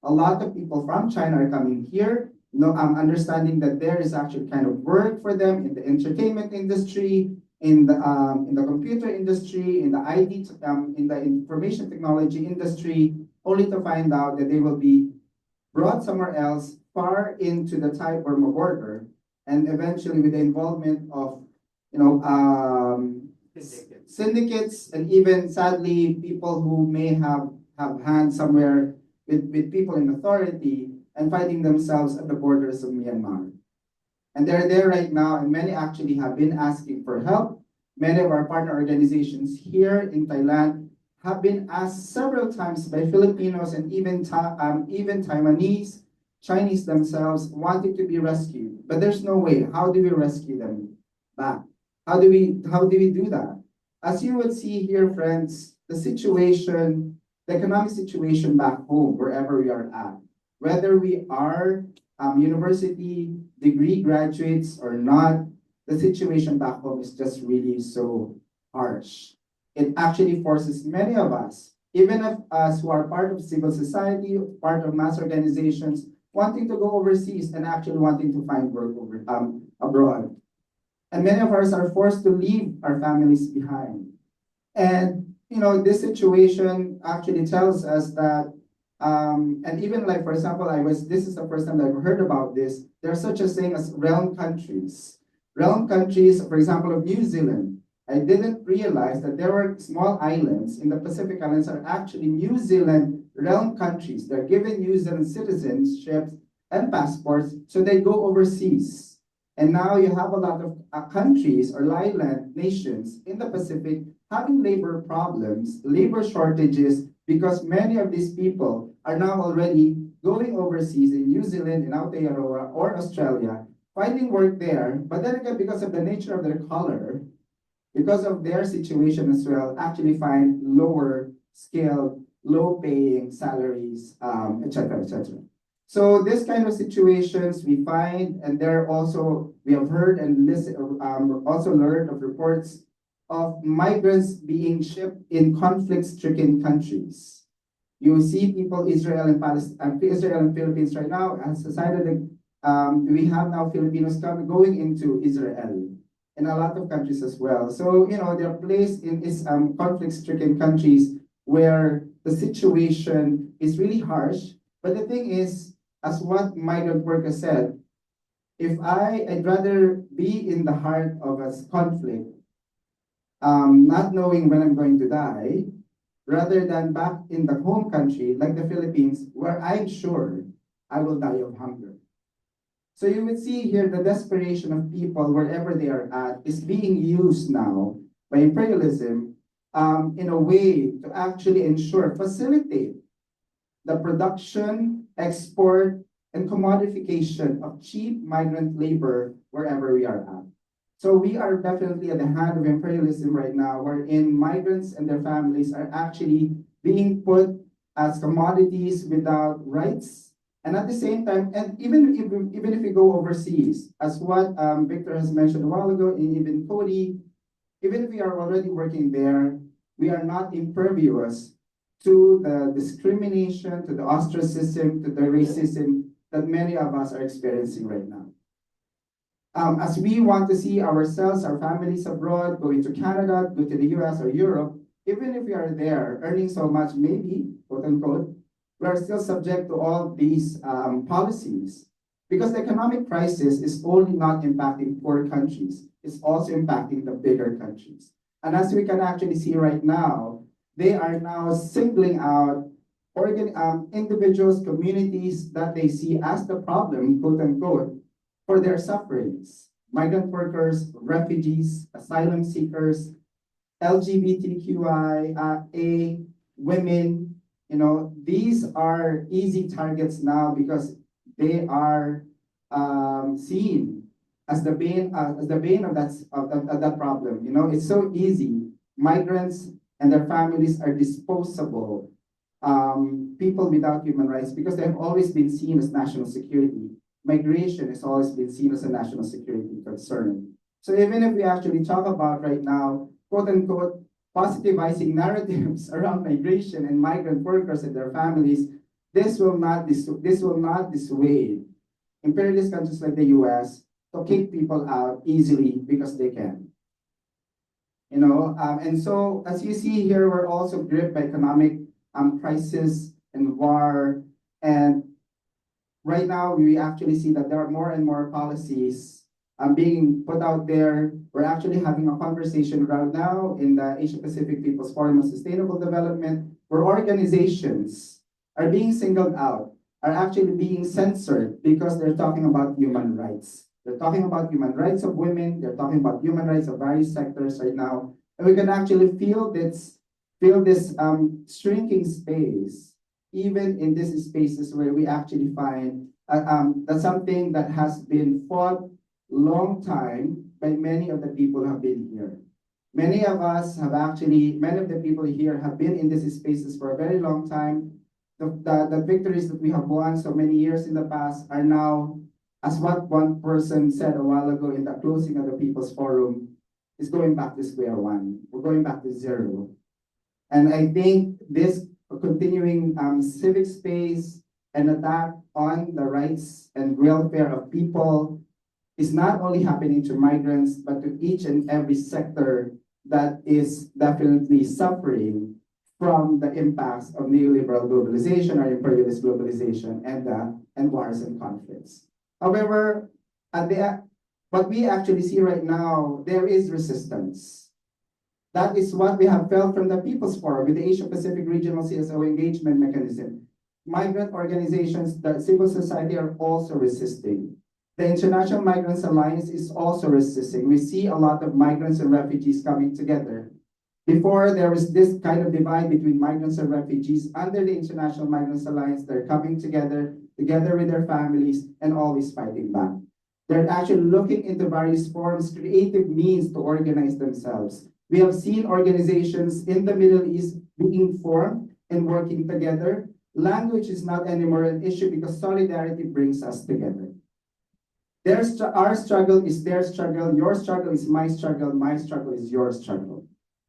A lot of people from China are coming here. I'm understanding that there is actually kind of work for them in the entertainment industry, in the computer industry, in the IT, in the information technology industry, only to find out that they will be brought somewhere else, far into the Thai-Burma border, and eventually with the involvement of, syndicates, and even sadly people who may have hands somewhere with people in authority and finding themselves at the borders of Myanmar. And they're there right now, and many actually have been asking for help. Many of our partner organizations here in Thailand have been asked several times by Filipinos and even Taiwanese, Chinese themselves, wanting to be rescued. But there's no way. How do we rescue them back? How do we do that? As you would see here, friends, the economic situation back home, wherever we are at, whether we are university degree graduates or not, the situation back home is just really so harsh. It actually forces many of us, even of us who are part of civil society, part of mass organizations, wanting to go overseas and actually wanting to find work abroad. And many of us are forced to leave our families behind. And this situation actually tells us that, and even like, for example, this is the first time I've heard about this, there's such a thing as realm countries. Realm countries, for example, of New Zealand. I didn't realize that there were small islands in the Pacific Islands are actually New Zealand realm countries. They're given New Zealand citizenships and passports, so they go overseas. And now you have a lot of countries or island nations in the Pacific having labor problems, labor shortages, because many of these people are now already going overseas in New Zealand, in Aotearoa, or Australia, finding work there, but then again, because of the nature of their color, because of their situation as well, actually find lower scale, low paying salaries, etc., etc. So this kind of situations we find, and there also, we have heard and also learned of reports of migrants being shipped in conflict-stricken countries. You see people, Israel and Palestine, Israel and Philippines right now, as decided we have now Filipinos going into Israel and a lot of countries as well. So, they're placed in these conflict-stricken countries where the situation is really harsh. But the thing is, as what migrant workers said, I'd rather be in the heart of a conflict, not knowing when I'm going to die, rather than back in the home country, like the Philippines, where I'm sure I will die of hunger. So you would see here the desperation of people wherever they are at is being used now by imperialism in a way to actually facilitate the production, export, and commodification of cheap migrant labor wherever we are at. So we are definitely at the hand of imperialism right now, wherein migrants and their families are actually being put as commodities without rights. And at the same time, and even if we go overseas, as what Victor has mentioned a while ago, and even Cody, even if we are already working there, we are not impervious to the discrimination, to the ostracism, to the racism that many of us are experiencing right now. As we want to see ourselves, our families abroad, going to Canada, go to the US or Europe, even if we are there earning so much, maybe, quote unquote, we are still subject to all these policies, because the economic crisis is only not impacting poor countries, it's also impacting the bigger countries. And as we can actually see right now, they are now singling out individuals, communities that they see as the problem, quote unquote, for their sufferings. Migrant workers, refugees, asylum seekers, LGBTQIA, women, these are easy targets now because they are seen as the bane of that problem. It's so easy. Migrants and their families are disposable people without human rights because they have always been seen as national security. Migration has always been seen as a national security concern. So even if we actually talk about right now, quote unquote, positivizing narratives around migration and migrant workers and their families, this will not dissuade imperialist countries like the US to kick people out easily because they can. And so as you see here, we're also gripped by economic crisis and war. And right now, we actually see that there are more and more policies being put out there. We're actually having a conversation right now in the Asia Pacific People's Forum on Sustainable Development, where organizations are being singled out, are actually being censored because they're talking about human rights. They're talking about human rights of women, they're talking about human rights of various sectors right now. And we can actually feel this shrinking space, even in these spaces where we actually find that's something that has been fought long time by many of the people who have been here. Many of the people here have been in these spaces for a very long time. The victories that we have won so many years in the past are now, as what one person said a while ago in the closing of the People's Forum, is going back to square one. We're going back to zero. And I think this continuing civic space and attack on the rights and welfare of people is not only happening to migrants, but to each and every sector that is definitely suffering from the impacts of neoliberal globalization or imperialist globalization and wars and conflicts. However, what we actually see right now, there is resistance. That is what we have felt from the People's Forum with the Asia Pacific Regional CSO Engagement Mechanism. Migrant organizations, the civil society are also resisting. The International Migrants Alliance is also resisting. We see a lot of migrants and refugees coming together. Before, there was this kind of divide between migrants and refugees. Under the International Migrants Alliance, they're coming together with their families, and always fighting back. They're actually looking into various forms, creative means to organize themselves. We have seen organizations in the Middle East being formed and working together. Language is not anymore an issue because solidarity brings us together. Our struggle is their struggle, your struggle is my struggle is your struggle.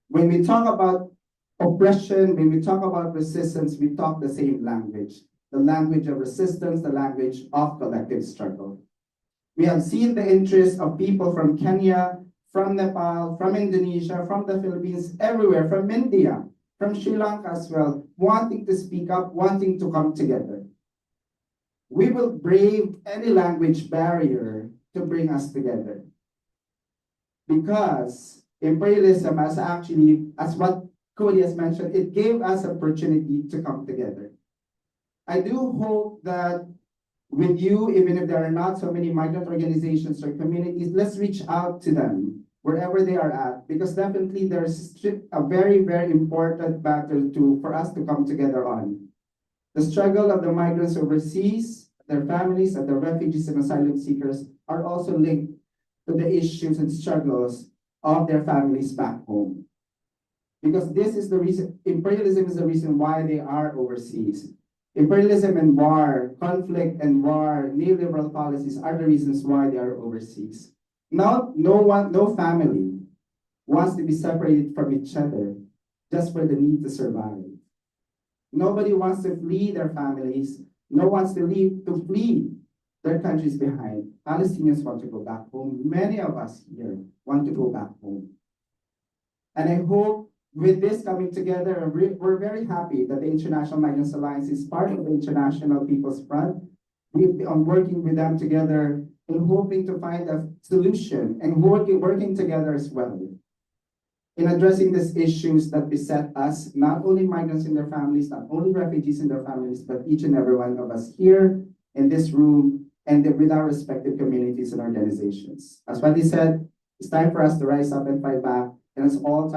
When we talk about oppression, when we talk about resistance, we talk the same language. The language of resistance, the language of collective struggle. We have seen the interest of people from Kenya, from Nepal, from Indonesia, from the Philippines, everywhere, from India, from Sri Lanka as well, wanting to speak up, wanting to come together. We will brave any language barrier to bring us together. Because imperialism has actually, as what Cody has mentioned, it gave us opportunity to come together. I do hope that with you, even if there are not so many migrant organizations or communities, let's reach out to them wherever they are at, because definitely there's a very, very important battle for us to come together on. The struggle of the migrants overseas, their families, and the refugees and asylum seekers are also linked to the issues and struggles of their families back home. Because this is the reason, imperialism is the reason why they are overseas. Imperialism and war, conflict and war, neoliberal policies are the reasons why they are overseas. Now, no family wants to be separated from each other just for the need to survive. Nobody wants to flee their families. No one wants to flee their countries behind. Palestinians want to go back home. Many of us here want to go back home. And I hope with this coming together, we're very happy that the International Migrants Alliance is part of the International People's Front. We've been working with them together and hoping to find a solution and working together as well in addressing these issues that beset us, not only migrants and their families, not only refugees and their families, but each and every one of us here in this room and with our respective communities and organizations. As Wendy said, it's time for us to rise up and fight back. And it's all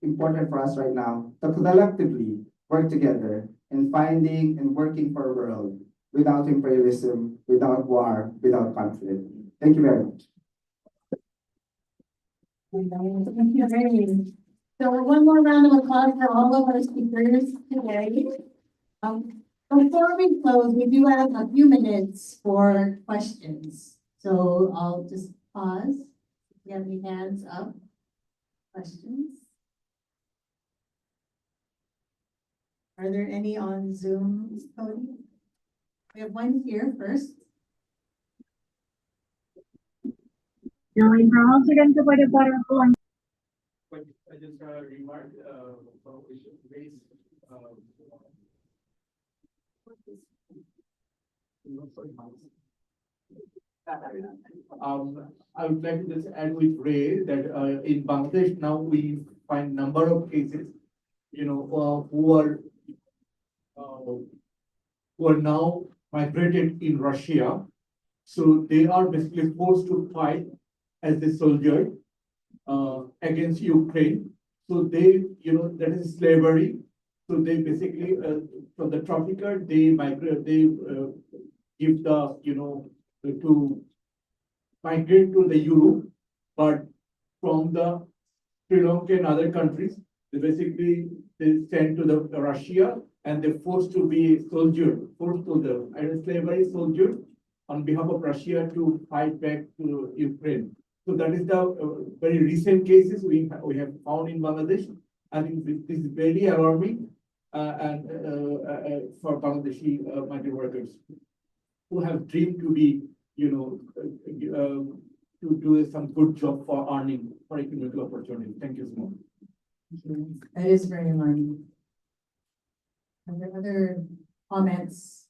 important for us right now to collectively work together in finding and working for a world without imperialism, without war, without conflict. Thank you very much. Thank you very much. So one more round of applause for all of our speakers today. Before we close, we do have a few minutes for questions. So I'll just pause. If you have any hands up, questions? Are there any on Zoom, Cody? We have one here first. I just remarked, we should raise, I would like to just add with Ray that in Bangladesh now we find number of cases, who are now migrated in Russia. So they are basically forced to fight as a soldier against Ukraine. So they, that is slavery. So they basically, from the trafficker, they migrate, they give the, to migrate to the Europe, but from the Sri Lanka and other countries, they send to the Russia and they're forced to be soldier, forced to the slavery soldier on behalf of Russia to fight back to Ukraine. So that is the very recent cases we have found in Bangladesh. I think this is very alarming for Bangladeshi migrant workers who have dreamed to be, to do some good job for earning for economic opportunity. Thank you so much. That is very alarming. Are there other comments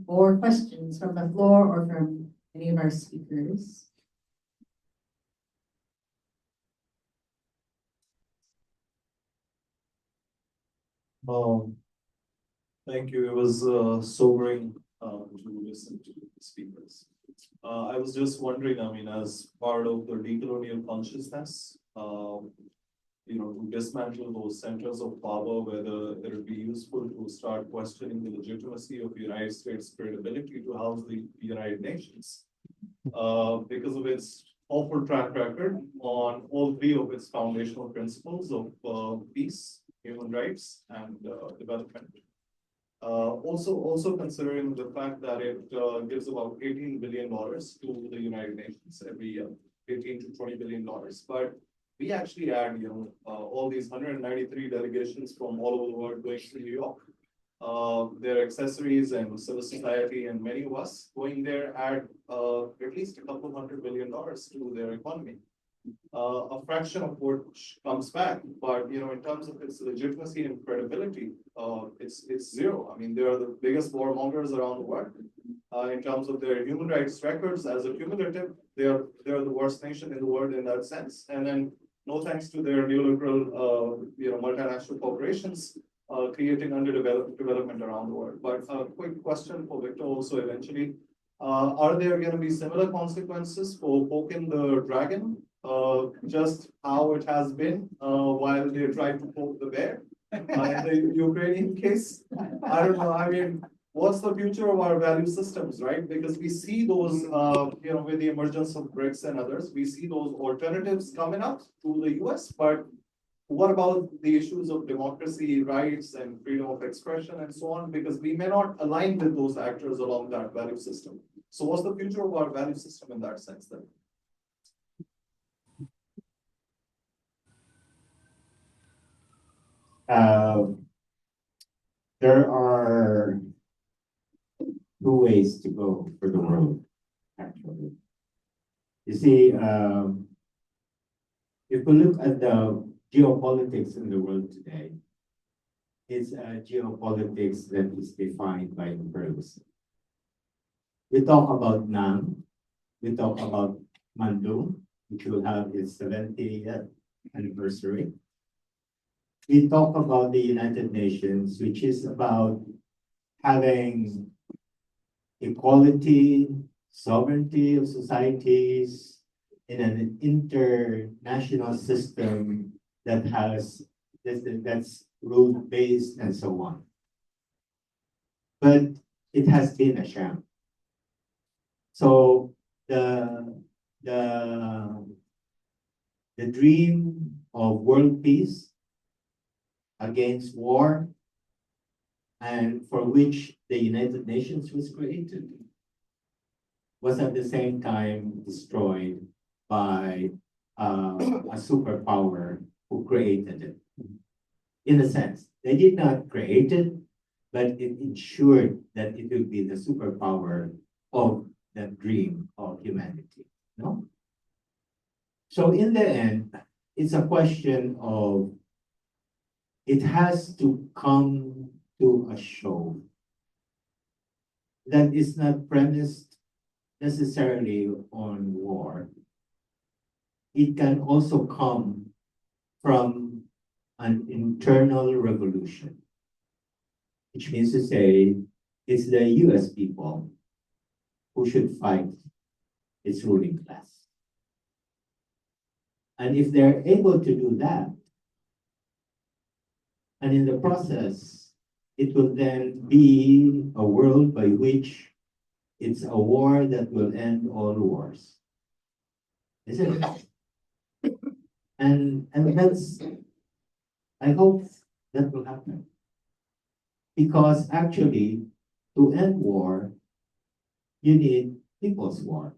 or questions from the floor or from any of our speakers? Thank you. It was sobering to listen to the speakers. I was just wondering, as part of the decolonial consciousness, to dismantle those centers of power, whether it would be useful to start questioning the legitimacy of the United States' credibility to house the United Nations, because of its awful track record on all three of its foundational principles of peace, human rights, and development. Also considering the fact that it gives about $18 billion to the United Nations every year, 18 to $20 billion. But we actually had, all these 193 delegations from all over the world going to New York. Their accessories and civil society and many of us going there add at least a couple $100 billion to their economy. A fraction of which comes back, but in terms of its legitimacy and credibility, it's zero. I mean, they are the biggest warmongers around the world. In terms of their human rights records, as a cumulative, they are the worst nation in the world in that sense. And then, no thanks to their neoliberal, multinational corporations creating underdeveloped development around the world. But a quick question for Victor also eventually. Are there going to be similar consequences for poking the dragon? Just how it has been while they tried to poke the bear in the Ukrainian case. I don't know. I mean, what's the future of our value systems, right? Because we see those, with the emergence of BRICS and others, we see those alternatives coming up to the US. But what about the issues of democracy, rights, and freedom of expression, and so on? Because we may not align with those actors along that value system. So, what's the future of our value system in that sense then? There are two ways to go for the world, actually. You see, if we look at the geopolitics in the world today, it's a geopolitics that is defined by imperialism. We talk about Nam, we talk about Mandung, which will have its 70th anniversary. We talk about the United Nations, which is about having equality, sovereignty of societies in an international system that's rule-based and so on. But it has been a sham. So the dream of world peace against war, and for which the United Nations was created, was at the same time destroyed by a superpower who created it. In a sense, they did not create it, but it ensured that it will be the superpower of the dream of humanity. No? So in the end, it's a question of it has to come to a show that is not premised necessarily on war. It can also come from an internal revolution, which means to say it's the US people who should fight its ruling class. And if they're able to do that, and in the process, it will then be a world by which it's a war that will end all wars. Isn't it? And that's, I hope that will happen. Because actually, to end war, you need people's war.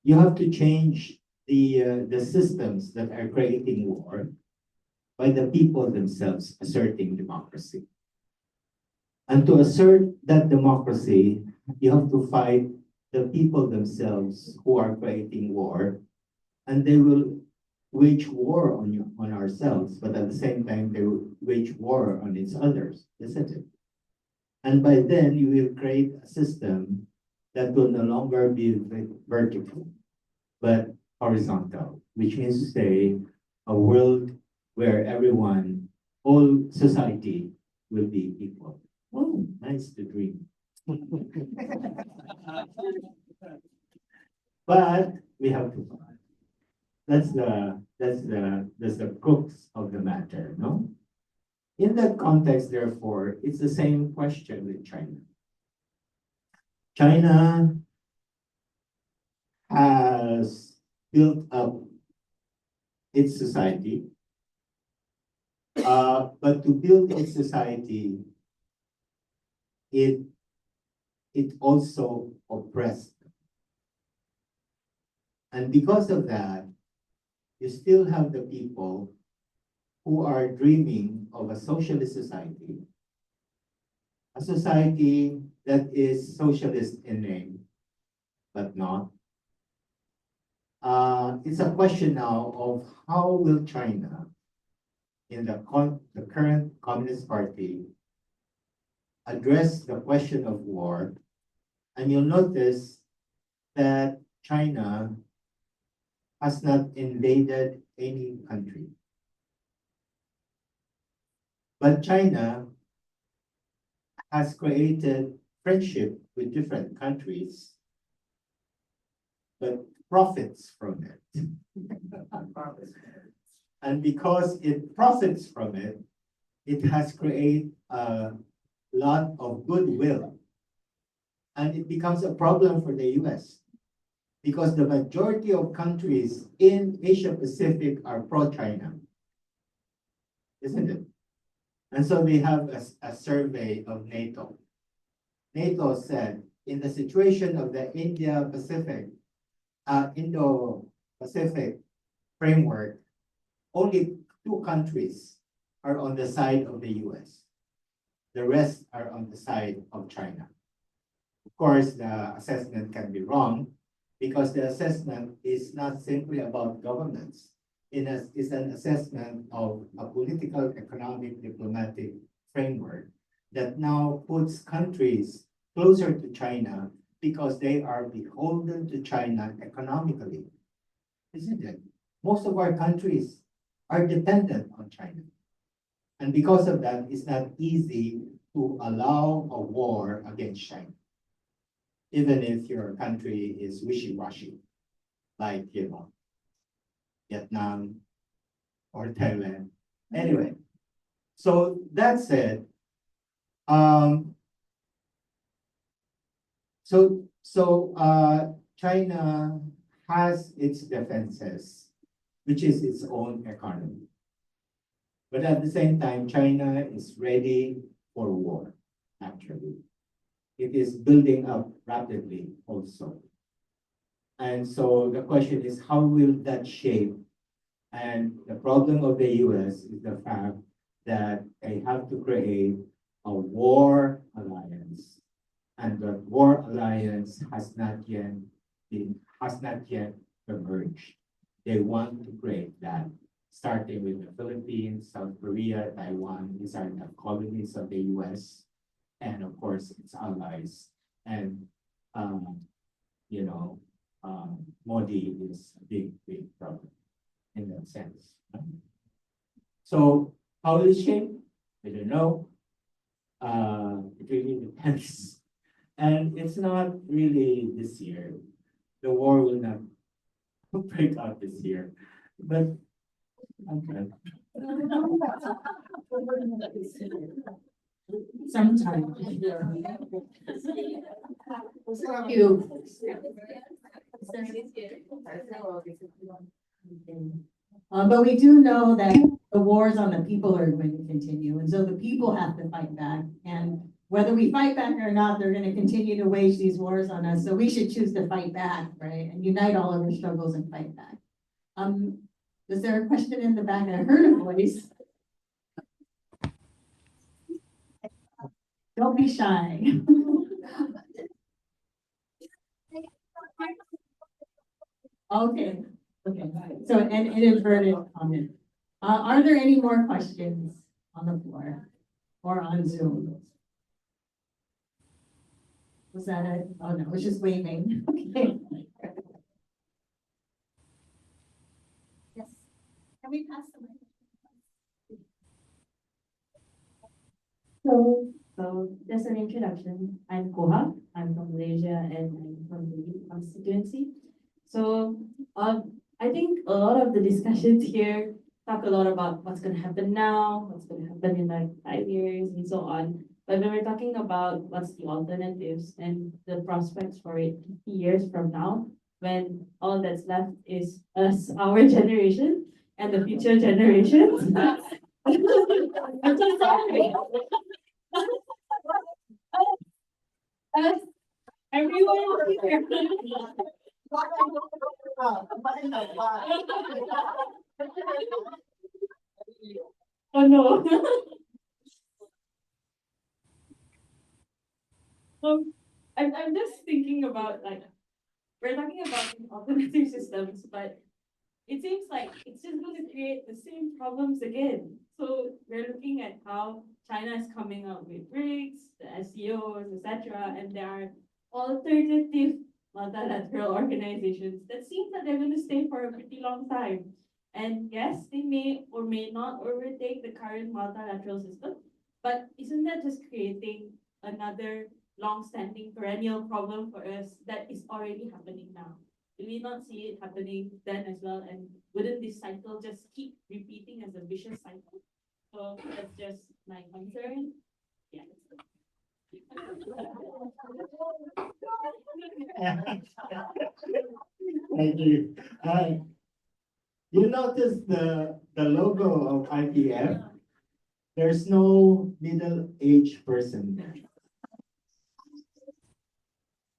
You have to change the systems that are creating war by the people themselves asserting democracy. And to assert that democracy, you have to fight the people themselves who are creating war, and they will wage war on ourselves, but at the same time, they will wage war on each others, isn't it? And by then, you will create a system that will no longer be vertical, but horizontal, which means to say a world where everyone, all society will be equal. Oh, nice to dream. But we have to fight. That's the crux of the matter, no? In that context, therefore, it's the same question with China. China has built up its society But to build a society, it also oppressed. And because of that, you still have the people who are dreaming of a socialist society, a society that is socialist in name, but not. It's a question now of how will China, in the current Communist Party, address the question of war. And you'll notice that China has not invaded any country. But China has created friendship with different countries, but profits from it. And because it profits from it, it has created a lot of goodwill. And it becomes a problem for the US because the majority of countries in Asia Pacific are pro-China, isn't it? And so they have a survey of NATO. NATO said, in the situation of the Indo-Pacific framework, only 2 countries are on the side of the US. The rest are on the side of China. Of course, the assessment can be wrong because the assessment is not simply about governments. It's an assessment of a political, economic, diplomatic framework that now puts countries closer to China because they are beholden to China economically, isn't it? Most of our countries are dependent on China. And because of that, it's not easy to allow a war against China, even if your country is wishy-washy, like, Vietnam or Thailand. Anyway, so that said, China has its defenses, which is its own economy. But at the same time, China is ready for war, actually. It is building up rapidly also. And so the question is, how will that shape? And the problem of the US is the fact that they have to create a war alliance. And the war alliance has not yet emerged. They want to create that, starting with the Philippines, South Korea, Taiwan. These are the colonies of the US, and of course its allies. And Modi is a big problem in that sense. So how will it shape? I don't know. It really depends. And it's not really this year. The war will not break out this year. But okay. Sometime. Thank you. But we do know that the wars on the people are going to continue, and so the people have to fight back. And whether we fight back or not, they're going to continue to wage these wars on us. So we should choose to fight back, right? And unite all of our struggles and fight back. Was there a question in the back? I heard a voice. Don't be shy. Okay. Okay. So an inadvertent comment. Are there any more questions on the floor or on Zoom? Was that it? Oh no, I was just waving. Okay. Yes. Can we pass the mic? So just an introduction. I'm Koha. I'm from Malaysia and I'm from the constituency. So I think a lot of the discussions here talk a lot about what's going to happen now, what's going to happen in like 5 years and so on. But when we're talking about what's the alternatives and the prospects for it 50 years from now, when all that's left is us, our generation, and the future generations, I'm so sorry. Everyone here. Oh no. I'm just thinking about like we're talking about alternative systems, but it seems like it's just going to create the same problems again. So we're looking at how China is coming up with BRICS, the SEOs, etc., and there are alternative multilateral organizations that seem that they're going to stay for a pretty long time. And yes, they may or may not overtake the current multilateral system, but isn't that just creating another long-standing perennial problem for us that is already happening now? Do we not see it happening then as well? And wouldn't this cycle just keep repeating as a vicious cycle? So that's just my concern. Yeah. Thank you. You notice the logo of IPF? There's no middle-aged person there.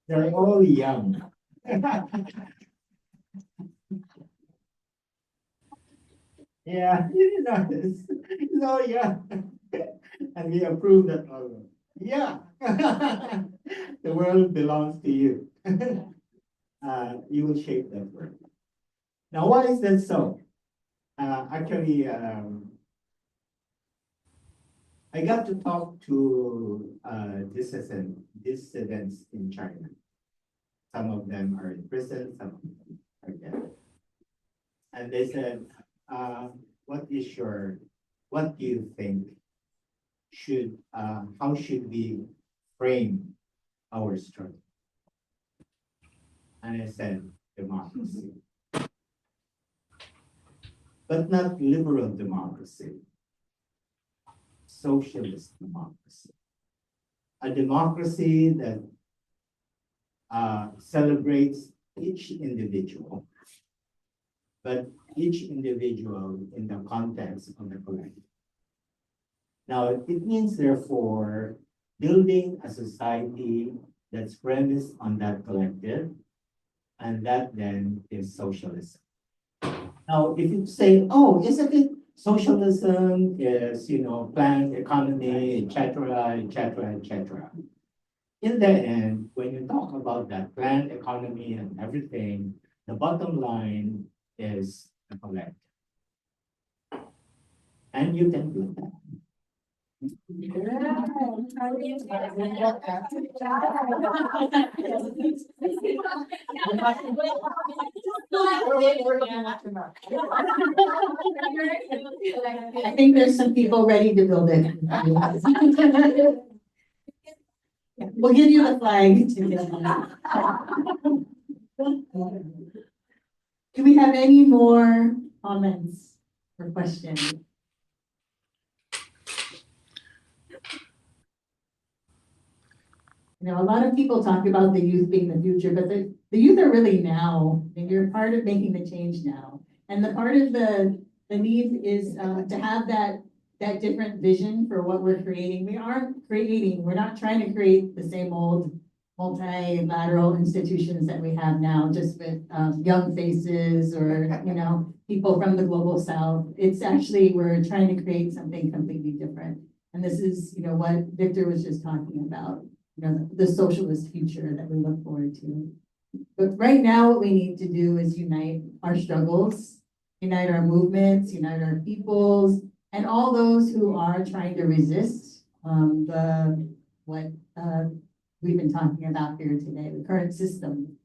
They're all young. Yeah, you notice. It's all young. And we approve that logo. Yeah. The world belongs to you. You will shape that world. Now, why is that so? Actually, I got to talk to dissidents in China. Some of them are in prison, some of them are dead. And they said, what do you think how should we frame our struggle? And I said, democracy. But not liberal democracy, socialist democracy. A democracy that celebrates each individual, but each individual in the context of the collective. Now, it means, therefore, building a society that's premised on that collective, and that then is socialism. Now, if you say, oh, isn't it socialism is, planned economy, etc., etc., etc. In the end, when you talk about that planned economy and everything, the bottom line is the collective. And you can do that. I think there's some people ready to build it. We'll give you the flag. Do we have any more comments or questions? A lot of people talk about the youth being the future, but the youth are really now, and you're part of making the change now. And the part of the need is to have that different vision for what we're creating. We're not trying to create the same old multilateral institutions that we have now, just with young faces or, people from the global south. It's actually, we're trying to create something completely different. And this is, what Victor was just talking about. The socialist future that we look forward to. But right now, what we need to do is unite our struggles, unite our movements, unite our peoples, and all those who are trying to resist what we've been talking about here today, the current system.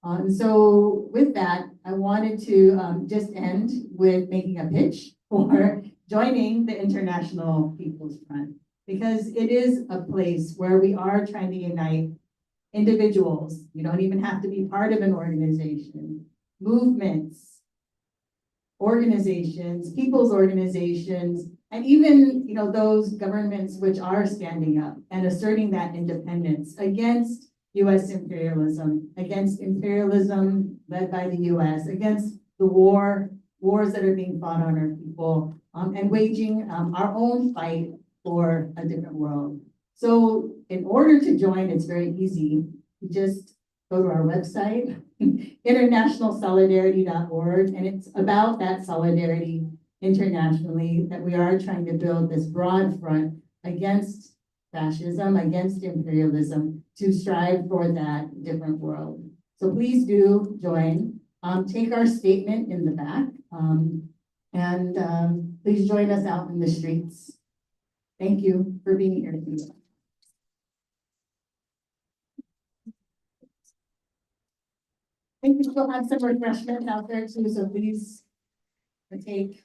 And so with that, I wanted to just end with making a pitch for joining the International People's Front, because it is a place where we are trying to unite individuals. You don't even have to be part of an organization, movements, organizations, people's organizations, and even, those governments which are standing up and asserting that independence against US imperialism, against imperialism led by the US, against the war wars that are being fought on our people, and waging, our own fight for a different world. So in order to join, it's very easy. You just go to our website, internationalsolidarity.org, and it's about that solidarity internationally, that we are trying to build this broad front against fascism, against imperialism, to strive for that different world. So please do join. Take our statement in the back, and please join us out in the streets. Thank you for being here today. I think we still have some refreshments out there too, so please take